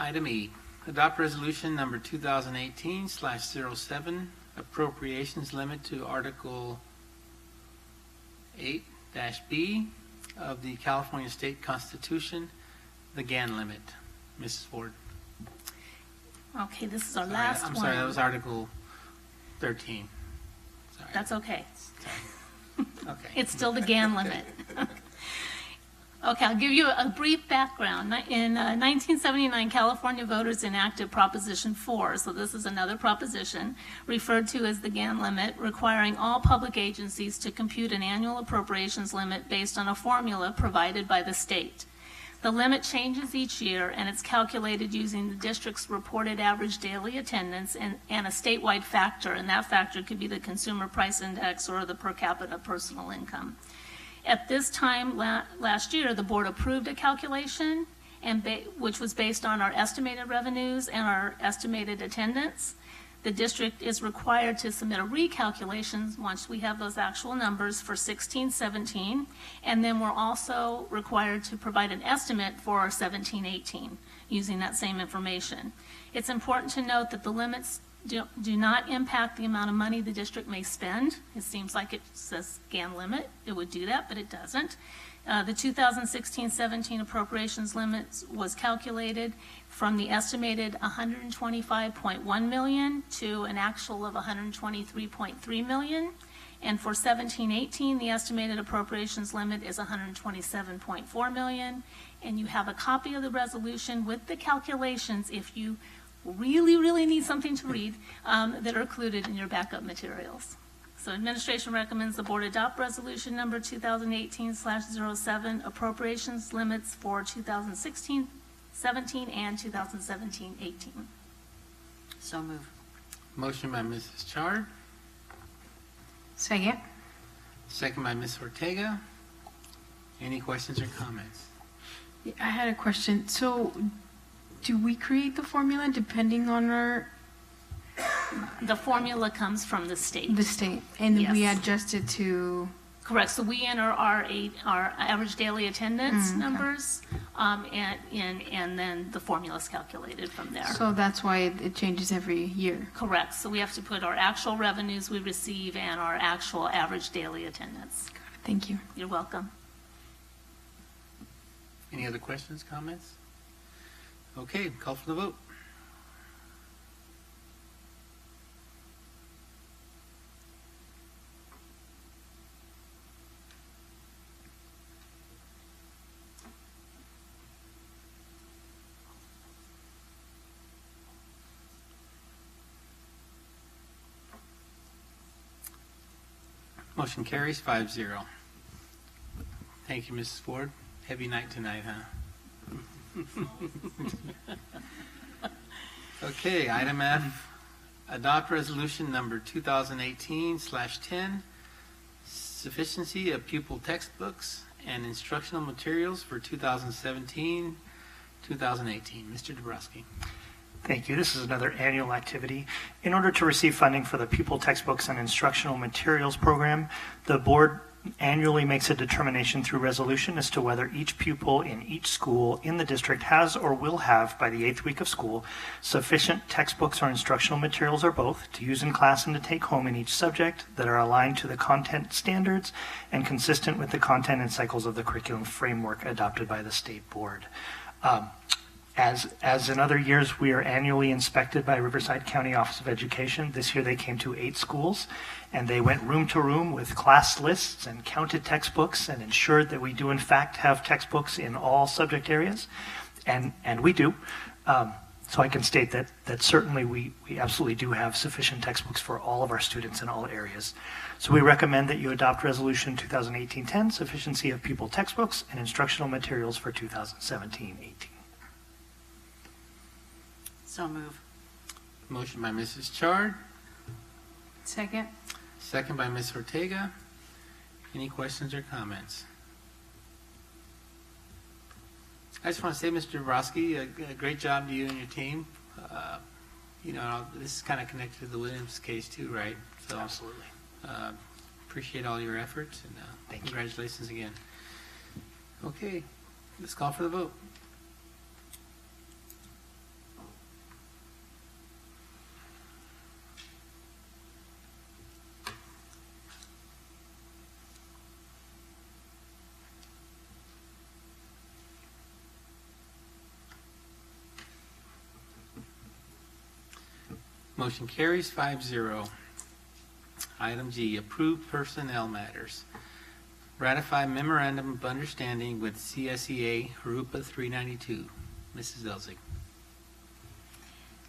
Item E, adopt resolution number 2018/07, appropriations limit to Article 8-B of the California State Constitution, the GAN limit. Mrs. Ford. Okay, this is our last one. I'm sorry, that was Article 13. Sorry. That's okay. Okay. It's still the GAN limit. Okay, I'll give you a brief background. In 1979, California voters enacted Proposition 4, so this is another proposition, referred to as the GAN limit, requiring all public agencies to compute an annual appropriations limit based on a formula provided by the state. The limit changes each year, and it's calculated using the district's reported average daily attendance and a statewide factor, and that factor could be the Consumer Price Index or the per capita personal income. At this time last year, the board approved a calculation which was based on our estimated revenues and our estimated attendance. The district is required to submit a recalculation once we have those actual numbers for 16-17, and then we're also required to provide an estimate for our 17-18 using that same information. It's important to note that the limits do not impact the amount of money the district may spend. It seems like it says GAN limit. It would do that, but it doesn't. The 2016-17 appropriations limit was calculated from the estimated $125.1 million to an actual of $123.3 million. And for 17-18, the estimated appropriations limit is $127.4 million. And you have a copy of the resolution with the calculations if you really need something to read that are included in your backup materials. So administration recommends the board adopt resolution number 2018/07, appropriations limits for 2016-17 and 2017-18. So move. Motion by Mrs. Chard, Second. second by Ms. Ortega. Any questions or comments? I had a question. So, do we create the formula depending on The formula comes from the state. the state, and we Yes. adjust it to? Correct. So we enter our average daily attendance okay. numbers, and then the formula is calculated from there. So that's why it changes every year. Correct. So we have to put our actual revenues we receive and our actual average daily attendance. Thank you. You're welcome. Any other questions, comments? Okay, call for the vote. Motion carries 5-0. Thank you, Mrs. Ford. Heavy night tonight, huh? Okay, item F, adopt resolution number 2018/10, sufficiency of pupil textbooks and instructional materials for 2017-2018. Mr. Dabrowski. Thank you. This is another annual activity. In order to receive funding for the pupil textbooks and instructional materials program, the board annually makes a determination through resolution as to whether each pupil in each school in the district has or will have, by the 8th week of school, sufficient textbooks or instructional materials or both to use in class and to take home in each subject that are aligned to the content standards and consistent with the content and cycles of the curriculum framework adopted by the state board. As in other years, we are annually inspected by Riverside County Office of Education. This year they came to 8 schools, and they went room to room with class lists and counted textbooks and ensured that we do in fact have textbooks in all subject areas, and we do. So I can state that certainly we absolutely do have sufficient textbooks for all of our students in all areas. So we recommend that you adopt Resolution 2018-10, sufficiency of pupil textbooks and instructional materials for 2017-18. So move. Motion by Mrs. Chard, Second. second by Ms. Ortega. Any questions or comments? I just want to say, Mr. Dabrowski, a great job to you and your team. You know, this is kind of connected to the Williams case too, right? So, Absolutely. Appreciate all your efforts, and congratulations again. Okay, let's call for the vote. Motion carries 5-0. Item G, approve personnel matters. Ratify memorandum of understanding with CSEA Jurupa 392. Mrs. Elzig.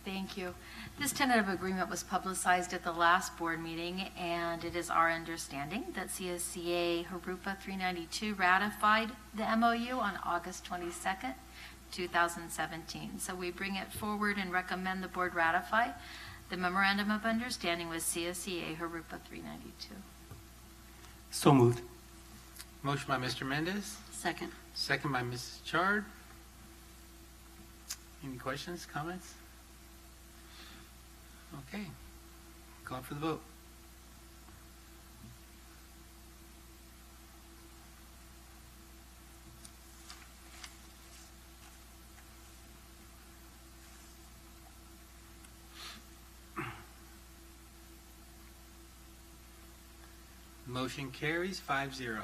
Thank you. This tentative agreement was publicized at the last board meeting, and it is our understanding that CSCA Jurupa 392 ratified the MOU on August 22nd, 2017. So we bring it forward and recommend the board ratify the memorandum of understanding with CSCA Jurupa 392. So moved. Motion by Mr. Mendez, Second. second by Mrs. Chard. Any questions, comments? Okay. Call for the vote. Motion carries 5-0.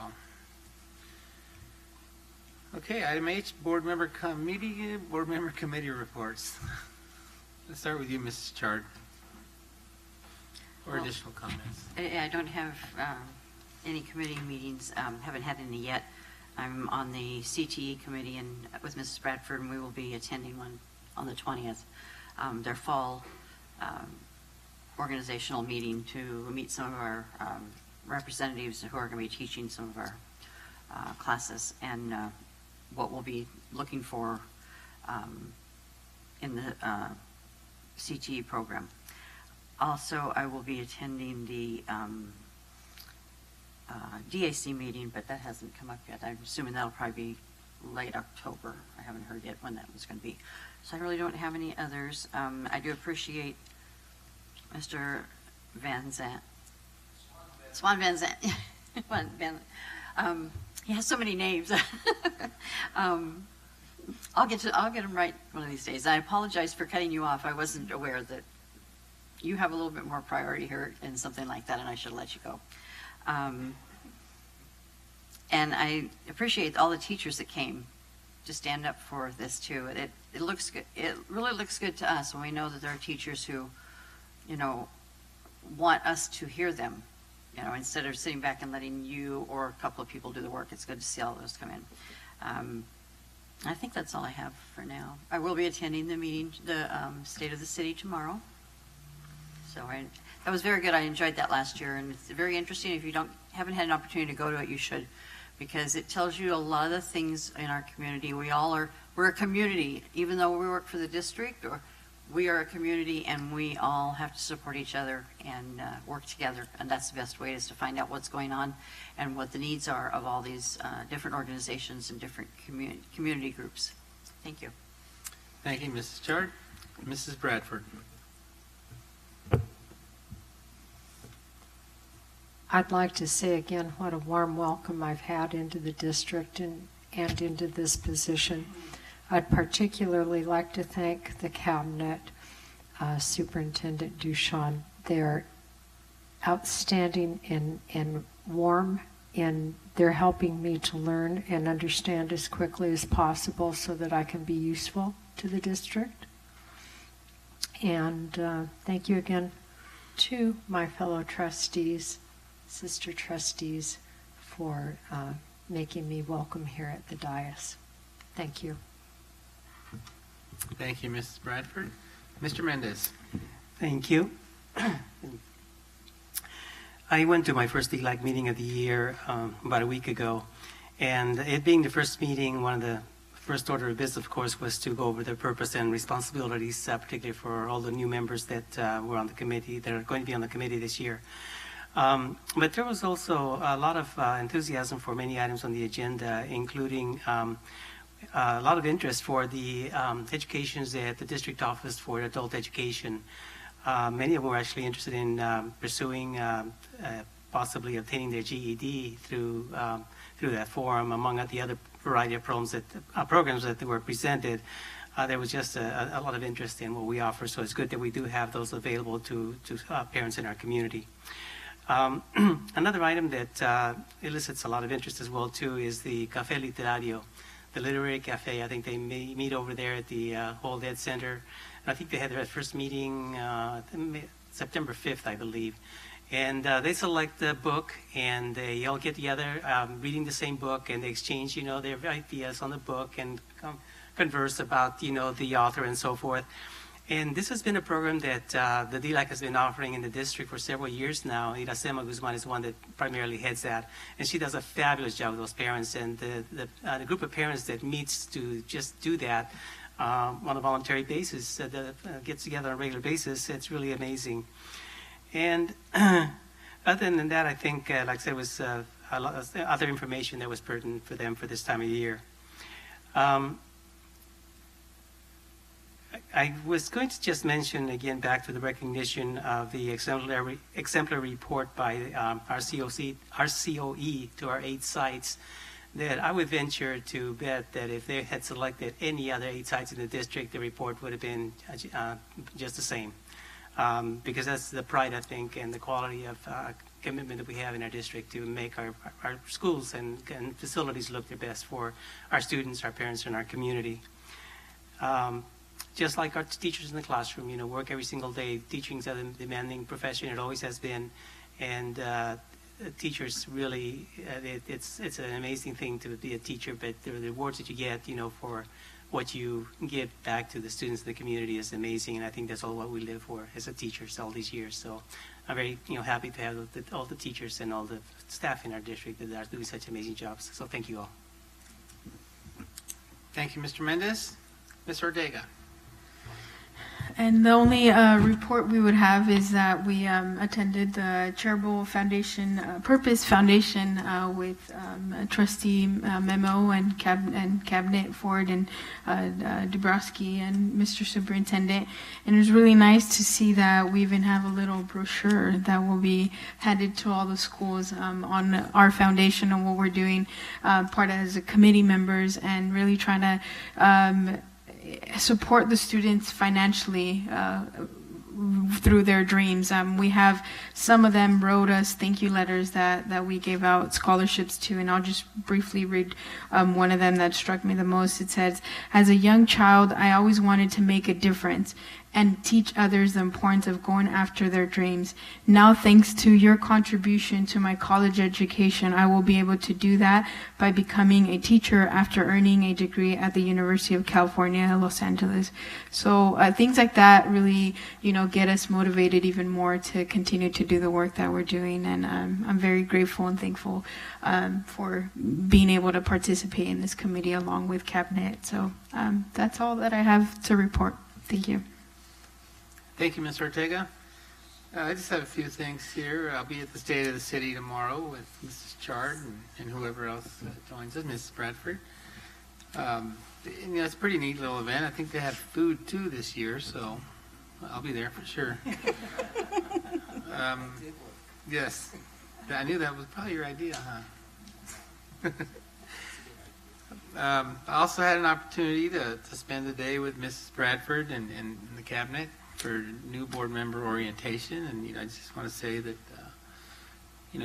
Okay, item H, board member committee reports. Let's start with you, Mrs. Chard. Or Well, additional comments. I don't have any committee meetings, haven't had any yet. I'm on the CTE committee and with Mrs. Bradford, and we will be attending one on the 20th, their fall organizational meeting to meet some of our representatives who are going to be teaching some of our classes and what we'll be looking for in the CTE program. Also, I will be attending the DAC meeting, but that hasn't come up yet. I'm assuming that'll probably be late October. I haven't heard yet when that was going to be. So I really don't have any others. I do appreciate Mr. Van Zandt. Swan Van Zandt. He has so many names. I'll get him right one of these days. I apologize for cutting you off. I wasn't aware that you have a little bit more priority here in something like that, and I should have let you go. And I appreciate all the teachers that came to stand up for this too. It looks good. It really looks good to us when we know that there are teachers who, want us to hear them. Instead of sitting back and letting you or a couple of people do the work. It's good to see all those come in. I think that's all I have for now. I will be attending the meeting, the State of the City tomorrow. So that was very good. I enjoyed that last year, and it's very interesting. If you haven't had an opportunity to go to it, you should, because it tells you a lot of the things in our community. We're a community, even though we work for the district, or we are a community, and we all have to support each other and work together. And that's the best way, is to find out what's going on and what the needs are of all these different organizations and different community groups. Thank you. Thank you, Mrs. Chard. Mrs. Bradford. I'd like to say again what a warm welcome I've had into the district and into this position. I'd particularly like to thank the cabinet, Superintendent Duchamp. They're outstanding and warm, and they're helping me to learn and understand as quickly as possible so that I can be useful to the district. And thank you again to my fellow trustees, sister trustees, for making me welcome here at the dais. Thank you. Thank you, Mrs. Bradford. Mr. Mendez. Thank you. I went to my first ELAC meeting of the year about a week ago, and it being the first meeting, one of the first order of business, of course, was to go over the purpose and responsibilities, particularly for all the new members that were on the committee, that are going to be on the committee this year. But there was also a lot of enthusiasm for many items on the agenda, including a lot of interest for the educations at the district office for adult education. Many of them were actually interested in pursuing, possibly obtaining their GED through that forum, among the other variety of programs that were presented. There was just a lot of interest in what we offer, so it's good that we do have those available to parents in our community. Another item that elicits a lot of interest as well too is the Café Literario the Literary Cafe. I think they meet over there at the Old Ed Center. And I think they had their first meeting September 5th, I believe. And they select a book, and they all get together reading the same book, and they exchange, their ideas on the book and converse about, the author and so forth. And this has been a program that the DLAC has been offering in the district for several years now. Iracema Guzman is the one that primarily heads that, and she does a fabulous job with those parents. And the group of parents that meets to just do that on a voluntary basis, that gets together on a regular basis, it's really amazing. And other than that, I think, like I said, was a lot of other information that was pertinent for them for this time of year. I was going to just mention again back to the recognition of the exemplary report by RCOE to our 8 sites, that I would venture to bet that if they had selected any other 8 sites in the district, the report would have been just the same. Because that's the pride, I think, and the quality of commitment that we have in our district to make our schools and facilities look their best for our students, our parents, and our community. Just like our teachers in the classroom, work every single day. Teaching is a demanding profession. It always has been. And teachers really, it's an amazing thing to be a teacher, but the rewards that you get, for what you give back to the students in the community is amazing. And I think that's all what we live for as a teachers all these years. So I'm very, happy to have all the teachers and all the staff in our district that are doing such amazing jobs. So thank you all. Thank you, Mr. Mendez. Ms. Ortega. And the only report we would have is that we attended the Charitable Foundation, Purpose Foundation with Trustee Memo and Cabinet Ford and Dubrowski and Mr. Superintendent. And it was really nice to see that we even have a little brochure that will be handed to all the schools on our foundation and what we're doing, part as a committee members, and really trying to support the students financially through their dreams. We have some of them wrote us thank you letters that we gave out scholarships to, and I'll just briefly read one of them that struck me the most. It says, "As a young child, I always wanted to make a difference and teach others the importance of going after their dreams. Now, thanks to your contribution to my college education, I will be able to do that by becoming a teacher after earning a degree at the University of California, Los Angeles." So things like that really, get us motivated even more to continue to do the work that we're doing. And I'm very grateful and thankful for being able to participate in this committee along with Cabinet. So that's all that I have to report. Thank you. Thank you, Ms. Ortega. I just have a few things here. I'll be at the State of the City tomorrow with Mrs. Chard and whoever else joins us, Mrs. Bradford. It's a pretty neat little event. I think they have food too this year, so I'll be there for sure. Yes, I knew that was probably your idea, huh? I also had an opportunity to spend the day with Mrs. Bradford and the Cabinet for new board member orientation, and I just want to say that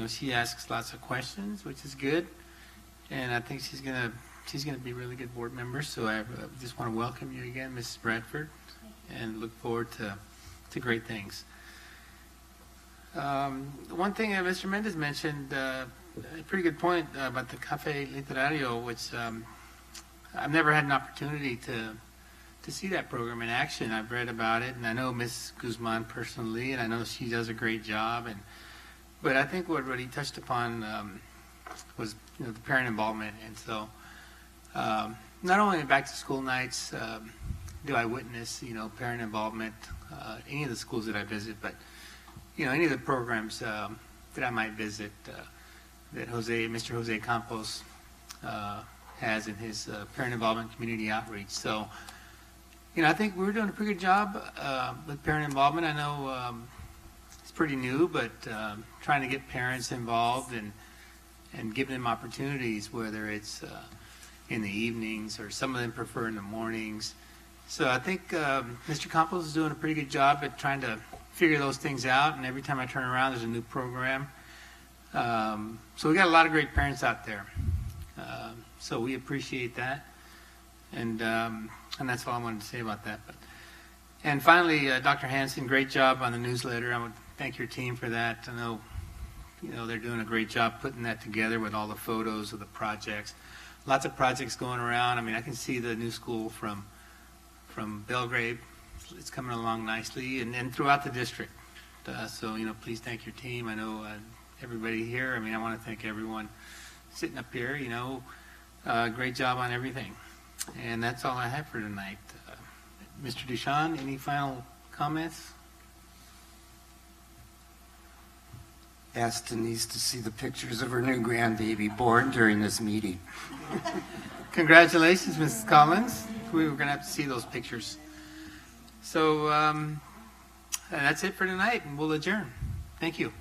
she asks lots of questions, which is good, and I think she's gonna be a really good board member. So I just want to welcome you again, Mrs. Bradford, and look forward to great things. One thing that Mr. Mendez mentioned, a pretty good point about the Cafe Literario, which I've never had an opportunity to see that program in action. I've read about it, and I know Ms. Guzman personally, and I know she does a great job. But I think what he touched upon was the parent involvement. And so not only in back-to-school nights do I witness parent involvement any of the schools that I visit, but any of the programs that I might visit that Mr. Jose Campos has in his parent involvement community outreach. So I think we're doing a pretty good job with parent involvement. I know it's pretty new, but trying to get parents involved and giving them opportunities, whether it's in the evenings or some of them prefer in the mornings. So I think Mr. Campos is doing a pretty good job at trying to figure those things out, and every time I turn around, there's a new program. So we got a lot of great parents out there. So we appreciate that. And that's all I wanted to say about that. And finally, Dr. Hanson, great job on the newsletter. I would thank your team for that. I know, they're doing a great job putting that together with all the photos of the projects. Lots of projects going around. I mean, I can see the new school from Belgrade. It's coming along nicely, and throughout the district. So, please thank your team. I know everybody here. I mean, I want to thank everyone sitting up here. Great job on everything. And that's all I have for tonight. Mr. Duchamp, any final comments? Asked Denise to see the pictures of her new grandbaby born during this meeting. Congratulations, Mrs. Collins. We were going to have to see those pictures. So that's it for tonight, and we'll adjourn. Thank you.